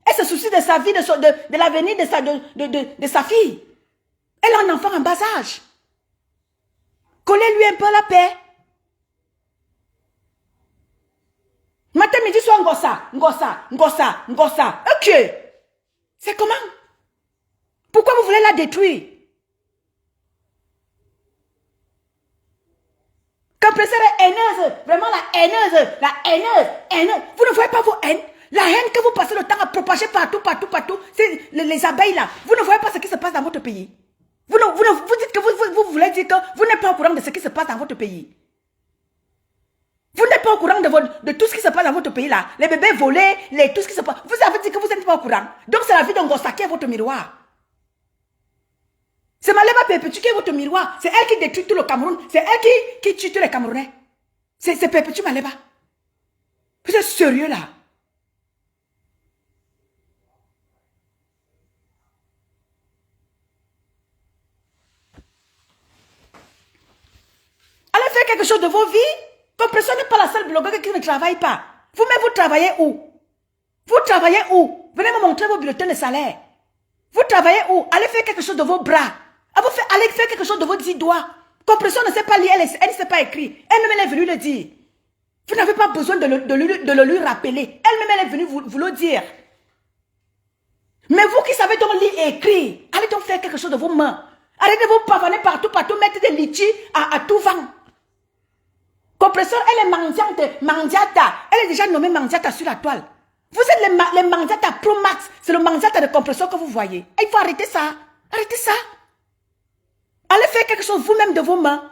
Elle se soucie de sa vie, de l'avenir de sa fille. Elle a un enfant en bas âge. Collez-lui un peu la paix. Matin, midi, soir, ngossa. Ok. C'est comment? Pourquoi vous voulez la détruire? Compresseur est haineuse, vraiment la haineuse. Vous ne voyez pas vos haines? La haine que vous passez le temps à propager partout. C'est les abeilles là. Vous ne voyez pas ce qui se passe dans votre pays. Vous dites que vous voulez dire que vous n'êtes pas au courant de ce qui se passe dans votre pays. Vous n'êtes pas au courant de tout ce qui se passe dans votre pays là. Les bébés volés, tout ce qui se passe. Vous avez dit que vous n'êtes pas au courant. Donc c'est la vie d'Ngossa qui est votre miroir. C'est Maleba Perpétue qui est votre miroir. C'est elle qui détruit tout le Cameroun. C'est elle qui tue tous les Camerounais. C'est Perpétue Maleba. Vous êtes sérieux là? Allez faire quelque chose de vos vies. Compresseur n'est pas la seule blogueuse qui ne travaille pas. Vous-même, vous travaillez où? Vous travaillez où? Venez me montrer vos bulletins de salaire. Vous travaillez où? Allez faire quelque chose de vos bras. Allez faire quelque chose de vos 10 doigts. Compresseur ne sait pas lire, elle ne sait pas écrire. Elle-même, elle est venue le dire. Vous n'avez pas besoin de le lui rappeler. Elle-même, elle est venue vous le dire. Mais vous qui savez donc lire et écrire, allez donc faire quelque chose de vos mains. Arrêtez de vous pavaner partout, mettre des litchis à tout vent. Compresseur, elle est mandiata. Elle est déjà nommée mandiata sur la toile. Vous êtes les mandiata Pro Max. C'est le mandiata de compresseur que vous voyez. Et il faut arrêter ça. Arrêtez ça. Allez faire quelque chose vous-même de vos mains.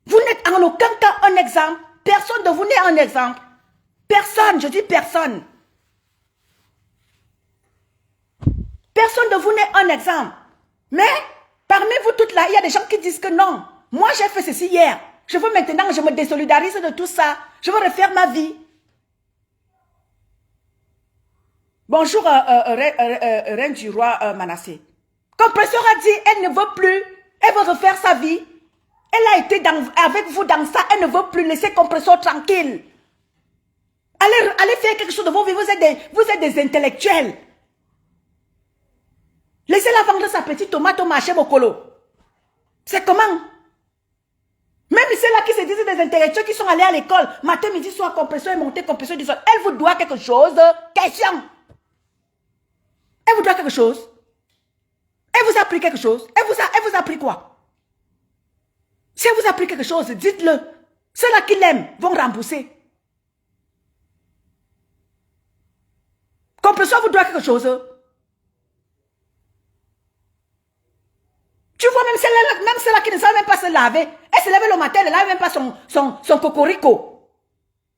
Vous n'êtes en aucun cas un exemple. Personne de vous n'est un exemple. Personne, je dis personne. Personne de vous n'est un exemple. Mais, parmi vous toutes là, il y a des gens qui disent que non. Moi, j'ai fait ceci hier. Je veux maintenant, je me désolidarise de tout ça. Je veux refaire ma vie. Bonjour, reine du roi Manassé. Compresseur a dit, elle ne veut plus. Elle veut refaire sa vie. Elle a été avec vous dans ça. Elle ne veut plus laisser Compresseur tranquille. Allez faire quelque chose de vos vies. Vous êtes des intellectuels. Laissez-la vendre sa petite tomate au marché Bokolo. C'est comment? Même ceux-là qui se disent des intellectuels qui sont allés à l'école, matin, midi, soir, compresseur et monté, compresseur du sol. Elle vous doit quelque chose. Question. Elle vous doit quelque chose. Elle vous a appris quelque chose. Elle vous a appris quoi? Si elle vous a appris quelque chose, dites-le. Ceux-là qui l'aiment vont rembourser. Compresseur vous doit quelque chose. Tu vois, même celle-là qui ne savent même pas se laver, elle se lève le matin, elle ne lave même pas son cocorico.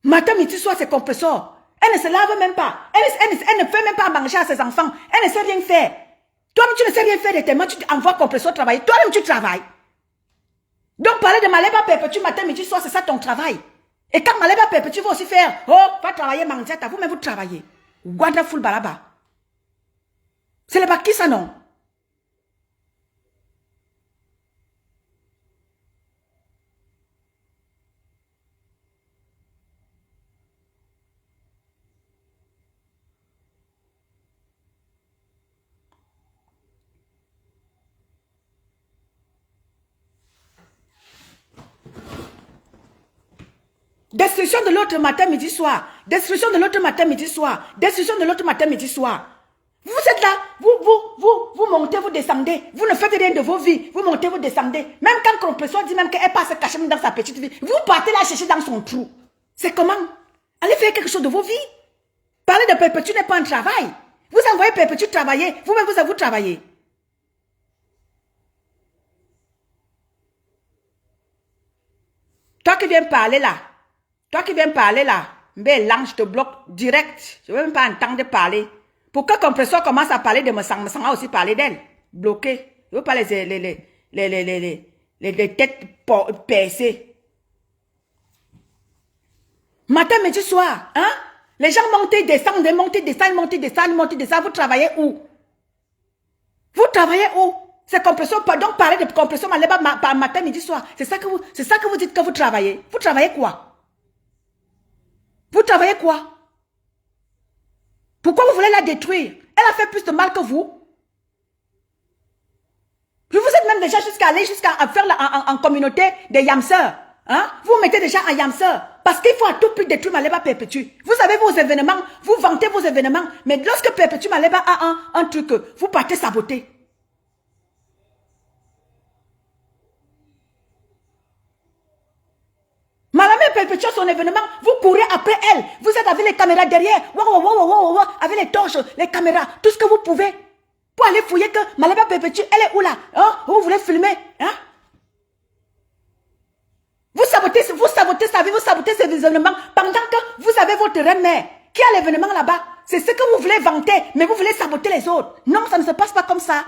Matin, midi, soir, c'est compresseur. Elle ne se lave même pas. Elle ne fait même pas manger à ses enfants. Elle ne sait rien faire. Toi-même, tu ne sais rien faire de tes mains, tu envoies compresseur travailler. Toi-même, tu travailles. Donc, parler de Maleba Perpétue matin, midi, soir, c'est ça ton travail. Et quand Maleba Perpétue va aussi faire, oh, va travailler, Mandiata, vous-même, vous travaillez. Wonderful Balaba. C'est le Baki, ça, non? Destruction de l'autre matin, midi, soir. Destruction de l'autre matin, midi, soir. Destruction de l'autre matin, midi, soir. Vous êtes là, vous montez, vous descendez. Vous ne faites rien de vos vies. Vous montez, vous descendez. Même quand Compression dit même qu'elle passe cacher dans sa petite vie, vous partez la chercher dans son trou. C'est comment? Allez faire quelque chose de vos vies. Parler de Perpétue n'est pas un travail. Vous envoyez Perpétue travailler. Vous-même, vous travaillez. Toi qui viens parler là. Toi qui viens parler là. Mais là, je te bloque direct. Je ne veux même pas entendre parler. Pourquoi Compression commence à parler de me sang aussi parler d'elle? Bloqué. Je ne veux pas les têtes percées. Matin, midi, soir. Hein? Les gens montent, descendent, montent, descendent, montent, descendent, montent, descendent. Vous travaillez où? Vous travaillez où? C'est Compression. Donc, parler de Compression matin, midi, soir. C'est ça que vous dites que vous travaillez. Vous travaillez quoi? Vous travaillez quoi? Pourquoi vous voulez la détruire? Elle a fait plus de mal que vous. Vous êtes même déjà jusqu'à aller jusqu'à faire en communauté des yamseurs. Hein? Vous mettez déjà en yamseur. Parce qu'il faut à tout prix détruire Maleba Perpétue. Vous avez vos événements, vous vantez vos événements. Mais lorsque Perpétue Maleba a un truc, vous partez saboter. Madame Perpétue son événement, vous courez après elle. Vous êtes avec les caméras derrière. Avec les torches, les caméras, tout ce que vous pouvez. Pour aller fouiller que Maleba Perpétue, elle est où là? Hein? Vous voulez filmer? Hein? Vous sabotez sa vie, vous sabotez ses événements pendant que vous avez votre reine-mère qui a l'événement là-bas. C'est ce que vous voulez vanter, mais vous voulez saboter les autres. Non, ça ne se passe pas comme ça.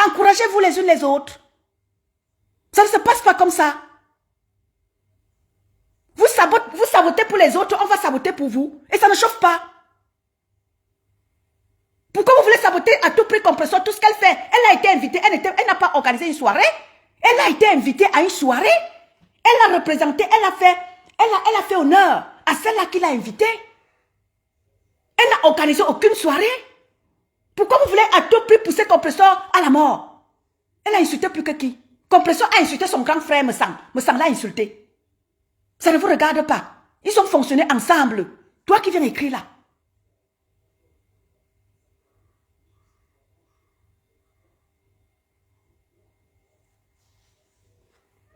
Encouragez-vous les unes les autres. Ça ne se passe pas comme ça. Vous sabotez pour les autres, on va saboter pour vous. Et ça ne chauffe pas. Pourquoi vous voulez saboter à tout prix Compression tout ce qu'elle fait? Elle a été invitée, elle n'a pas organisé une soirée. Elle a été invitée à une soirée. Elle a représenté, elle a fait honneur à celle-là qui l'a invitée. Elle n'a organisé aucune soirée. Pourquoi vous voulez à tout prix pousser Compression à la mort? Elle a insulté plus que qui? Compression a insulté son grand frère Messang l'a insulté. Ça ne vous regarde pas. Ils ont fonctionné ensemble. Toi qui viens écrire là.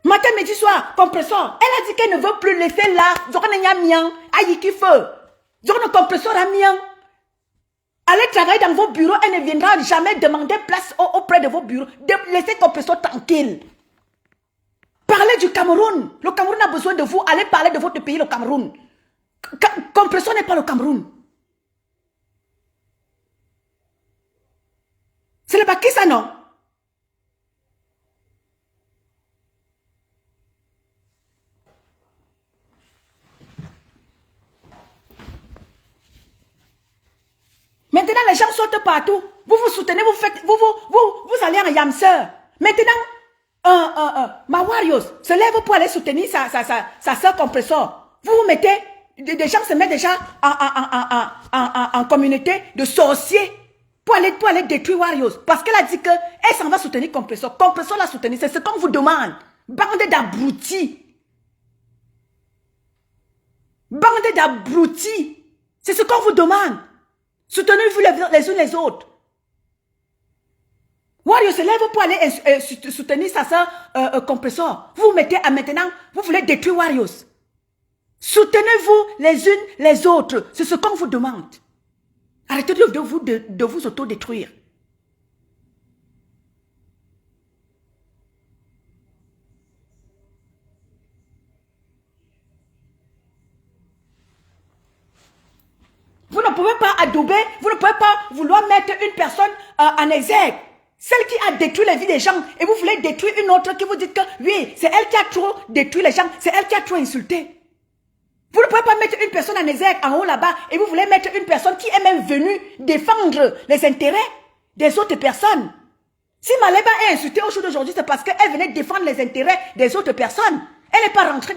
Matin, midi, soir, Compression. Elle a dit qu'elle ne veut plus laisser là. Compression allez travailler dans vos bureaux. Elle ne viendra jamais demander place auprès de vos bureaux. Laissez Compression tranquille. Parlez du Cameroun. Le Cameroun a besoin de vous. Allez parler de votre pays, le Cameroun. Compression n'est pas le Cameroun. C'est le Baki, ça, non? Maintenant, les gens sortent partout. Vous vous soutenez, vous allez en yamseur. Maintenant, ma Warriors se lève pour aller soutenir sa soeur Compression. Vous mettez, des gens se mettent déjà en communauté de sorciers pour aller détruire Warriors. Parce qu'elle a dit qu'elle s'en va soutenir Compression. Compression l'a soutenir, c'est ce qu'on vous demande. Bande d'abrutis. Bande d'abrutis. C'est ce qu'on vous demande. Soutenez-vous les unes les autres. Warriors se lève pour aller soutenir sa soeur Compression. Vous vous mettez à maintenant, vous voulez détruire Warriors. Soutenez-vous les unes les autres. C'est ce qu'on vous demande. Arrêtez de vous autodétruire. Vous ne pouvez pas adouber, vous ne pouvez pas vouloir mettre une personne en exergue. Celle qui a détruit la vie des gens et vous voulez détruire une autre qui vous dit que oui, c'est elle qui a trop détruit les gens, c'est elle qui a trop insulté. Vous ne pouvez pas mettre une personne en exergue en haut là-bas et vous voulez mettre une personne qui est même venue défendre les intérêts des autres personnes. Si Maleba est insultée au jour d'aujourd'hui, c'est parce qu'elle venait défendre les intérêts des autres personnes. Elle n'est pas rentrée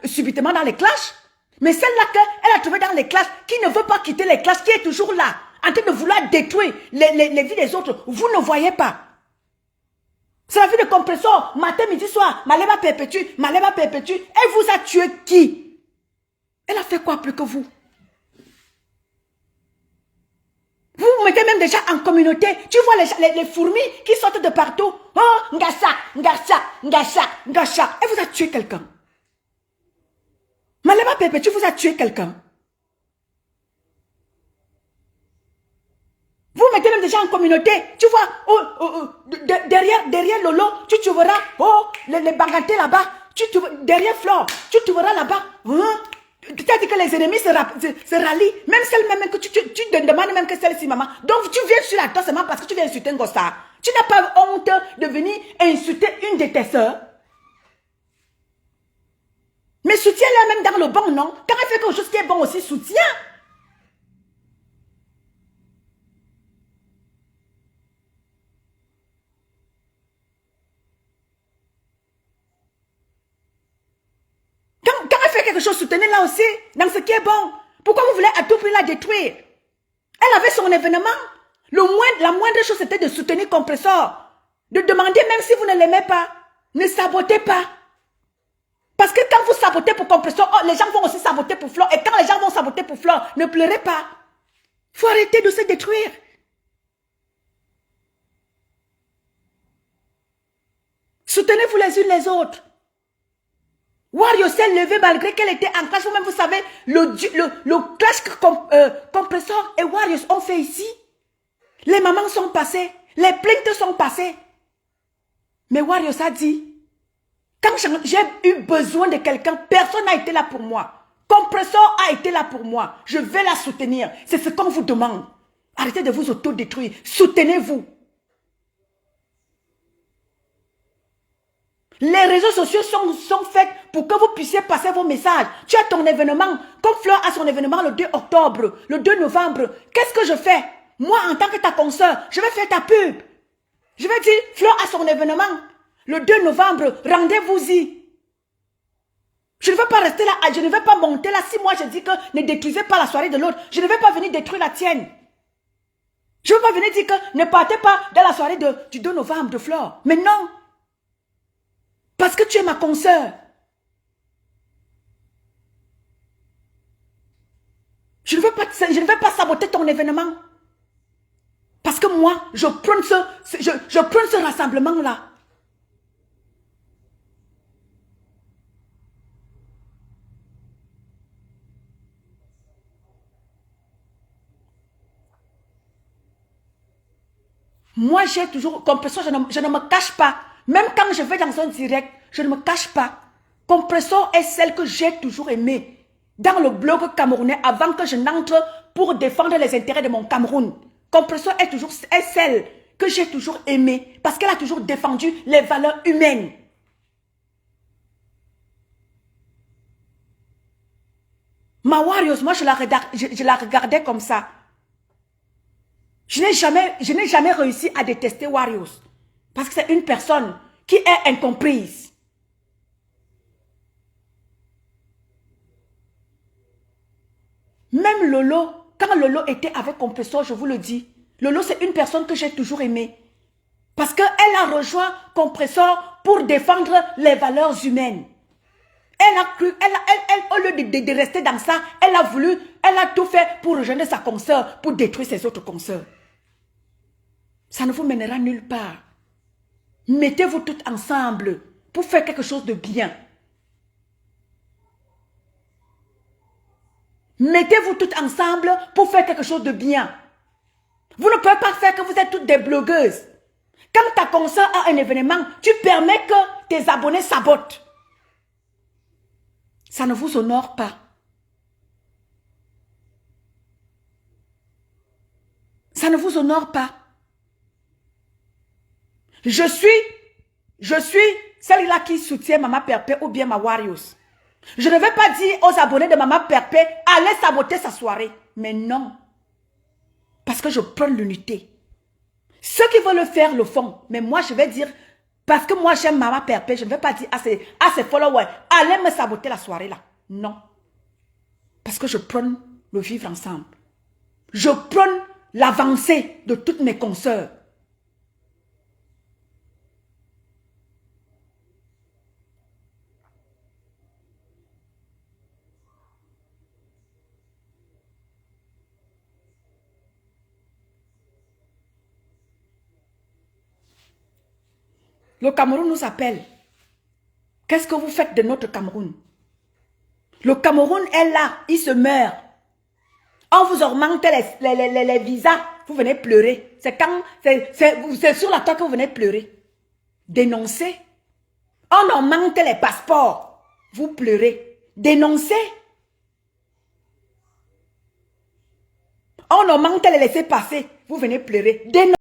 subitement dans les clashs. Mais celle-là qu'elle a trouvée dans les clashs, qui ne veut pas quitter les clashs, qui est toujours là, en train de vouloir détruire les vies des autres, vous ne voyez pas. C'est la vie de compresseur, matin, midi, soir, Maleba perpétue, elle vous a tué qui? Elle a fait quoi plus que vous? Vous vous mettez même déjà en communauté. Tu vois les fourmis qui sortent de partout. Oh, Ngasa. Elle vous a tué quelqu'un. Malema Perpétue vous a tué quelqu'un. Vous mettez même déjà en communauté. Tu vois, derrière Lolo, tu trouveras, les bangantés là-bas. Derrière Flore, tu trouveras là-bas. C'est-à-dire que les ennemis se rallient. Même celle-même que tu te demandes même que celle-ci, maman. Donc tu viens sur la toi seulement parce que tu viens insulter un gossard. Tu n'as pas honte de venir insulter une de tes sœurs. Mais soutiens-la même dans le bon, non? Quand elle fait quelque chose qui est bon aussi, soutiens. Quand elle fait quelque chose, soutenez-la aussi dans ce qui est bon. Pourquoi vous voulez à tout prix la détruire? Elle avait son événement. La moindre chose, c'était de soutenir Compressor. De demander, même si vous ne l'aimez pas, ne sabotez pas. Parce que quand vous sabotez pour Compressor, les gens vont aussi saboter pour Flore. Et quand les gens vont saboter pour Flore, ne pleurez pas. Il faut arrêter de se détruire. Soutenez-vous les unes les autres. Wario s'est levé malgré qu'elle était en clash. Vous-même, vous savez, le clash que Compressor et Warriors ont fait ici. Les mamans sont passées. Les plaintes sont passées. Mais Warriors a dit, quand j'ai eu besoin de quelqu'un, personne n'a été là pour moi. Compressor a été là pour moi. Je vais la soutenir. C'est ce qu'on vous demande. Arrêtez de vous autodétruire. Soutenez-vous. Les réseaux sociaux sont faits pour que vous puissiez passer vos messages. Tu as ton événement. Comme Fleur a son événement le 2 octobre, le 2 novembre. Qu'est-ce que je fais? Moi, en tant que ta consoeur, je vais faire ta pub. Je vais dire, Fleur a son événement. Le 2 novembre, rendez-vous-y. Je ne veux pas rester là, je ne vais pas monter là. Si moi je dis que ne détruisez pas la soirée de l'autre, je ne vais pas venir détruire la tienne. Je ne veux pas venir dire que ne partez pas dans la soirée du 2 novembre de Fleur. Mais non. Parce que tu es ma consoeur. Je ne veux pas saboter ton événement. Parce que moi, je prends ce rassemblement-là. Moi, j'ai toujours, Compressor, je ne me cache pas. Même quand je vais dans un direct, je ne me cache pas. Compressor est celle que j'ai toujours aimée. Dans le blog camerounais, avant que je n'entre pour défendre les intérêts de mon Cameroun. Compressor est celle que j'ai toujours aimée. Parce qu'elle a toujours défendu les valeurs humaines. Ma Warriors, moi je la regardais comme ça. Je n'ai jamais réussi à détester Warriors. Parce que c'est une personne qui est incomprise. Même Lolo, quand Lolo était avec Compressor, je vous le dis, Lolo c'est une personne que j'ai toujours aimée. Parce qu'elle a rejoint Compressor pour défendre les valeurs humaines. Elle a cru, au lieu de rester dans ça, elle a tout fait pour rejoindre sa consoeur, pour détruire ses autres consoeurs. Ça ne vous mènera nulle part. Mettez-vous toutes ensemble pour faire quelque chose de bien. Mettez-vous toutes ensemble pour faire quelque chose de bien. Vous ne pouvez pas faire que vous êtes toutes des blogueuses. Quand ta consoeur a un événement, tu permets que tes abonnés sabotent. Ça ne vous honore pas. Ça ne vous honore pas. Je suis celle-là qui soutient Maman Perpé ou bien ma Warriors. Je ne vais pas dire aux abonnés de Maman Perpé, allez saboter sa soirée. Mais non. Parce que je prends l'unité. Ceux qui veulent le faire le font. Mais moi, je vais dire, parce que moi, j'aime Maman Perpé, je ne vais pas dire à ses followers, allez me saboter la soirée là. Non. Parce que je prône le vivre ensemble. Je prône l'avancée de toutes mes consoeurs. Le Cameroun nous appelle. Qu'est-ce que vous faites de notre Cameroun? Le Cameroun est là, il se meurt. On vous augmente les visas, vous venez pleurer. C'est sur la table que vous venez pleurer. Dénoncez. On augmente les passeports, vous pleurez. Dénoncez. On augmente les laissez-passer, vous venez pleurer. Dénoncez.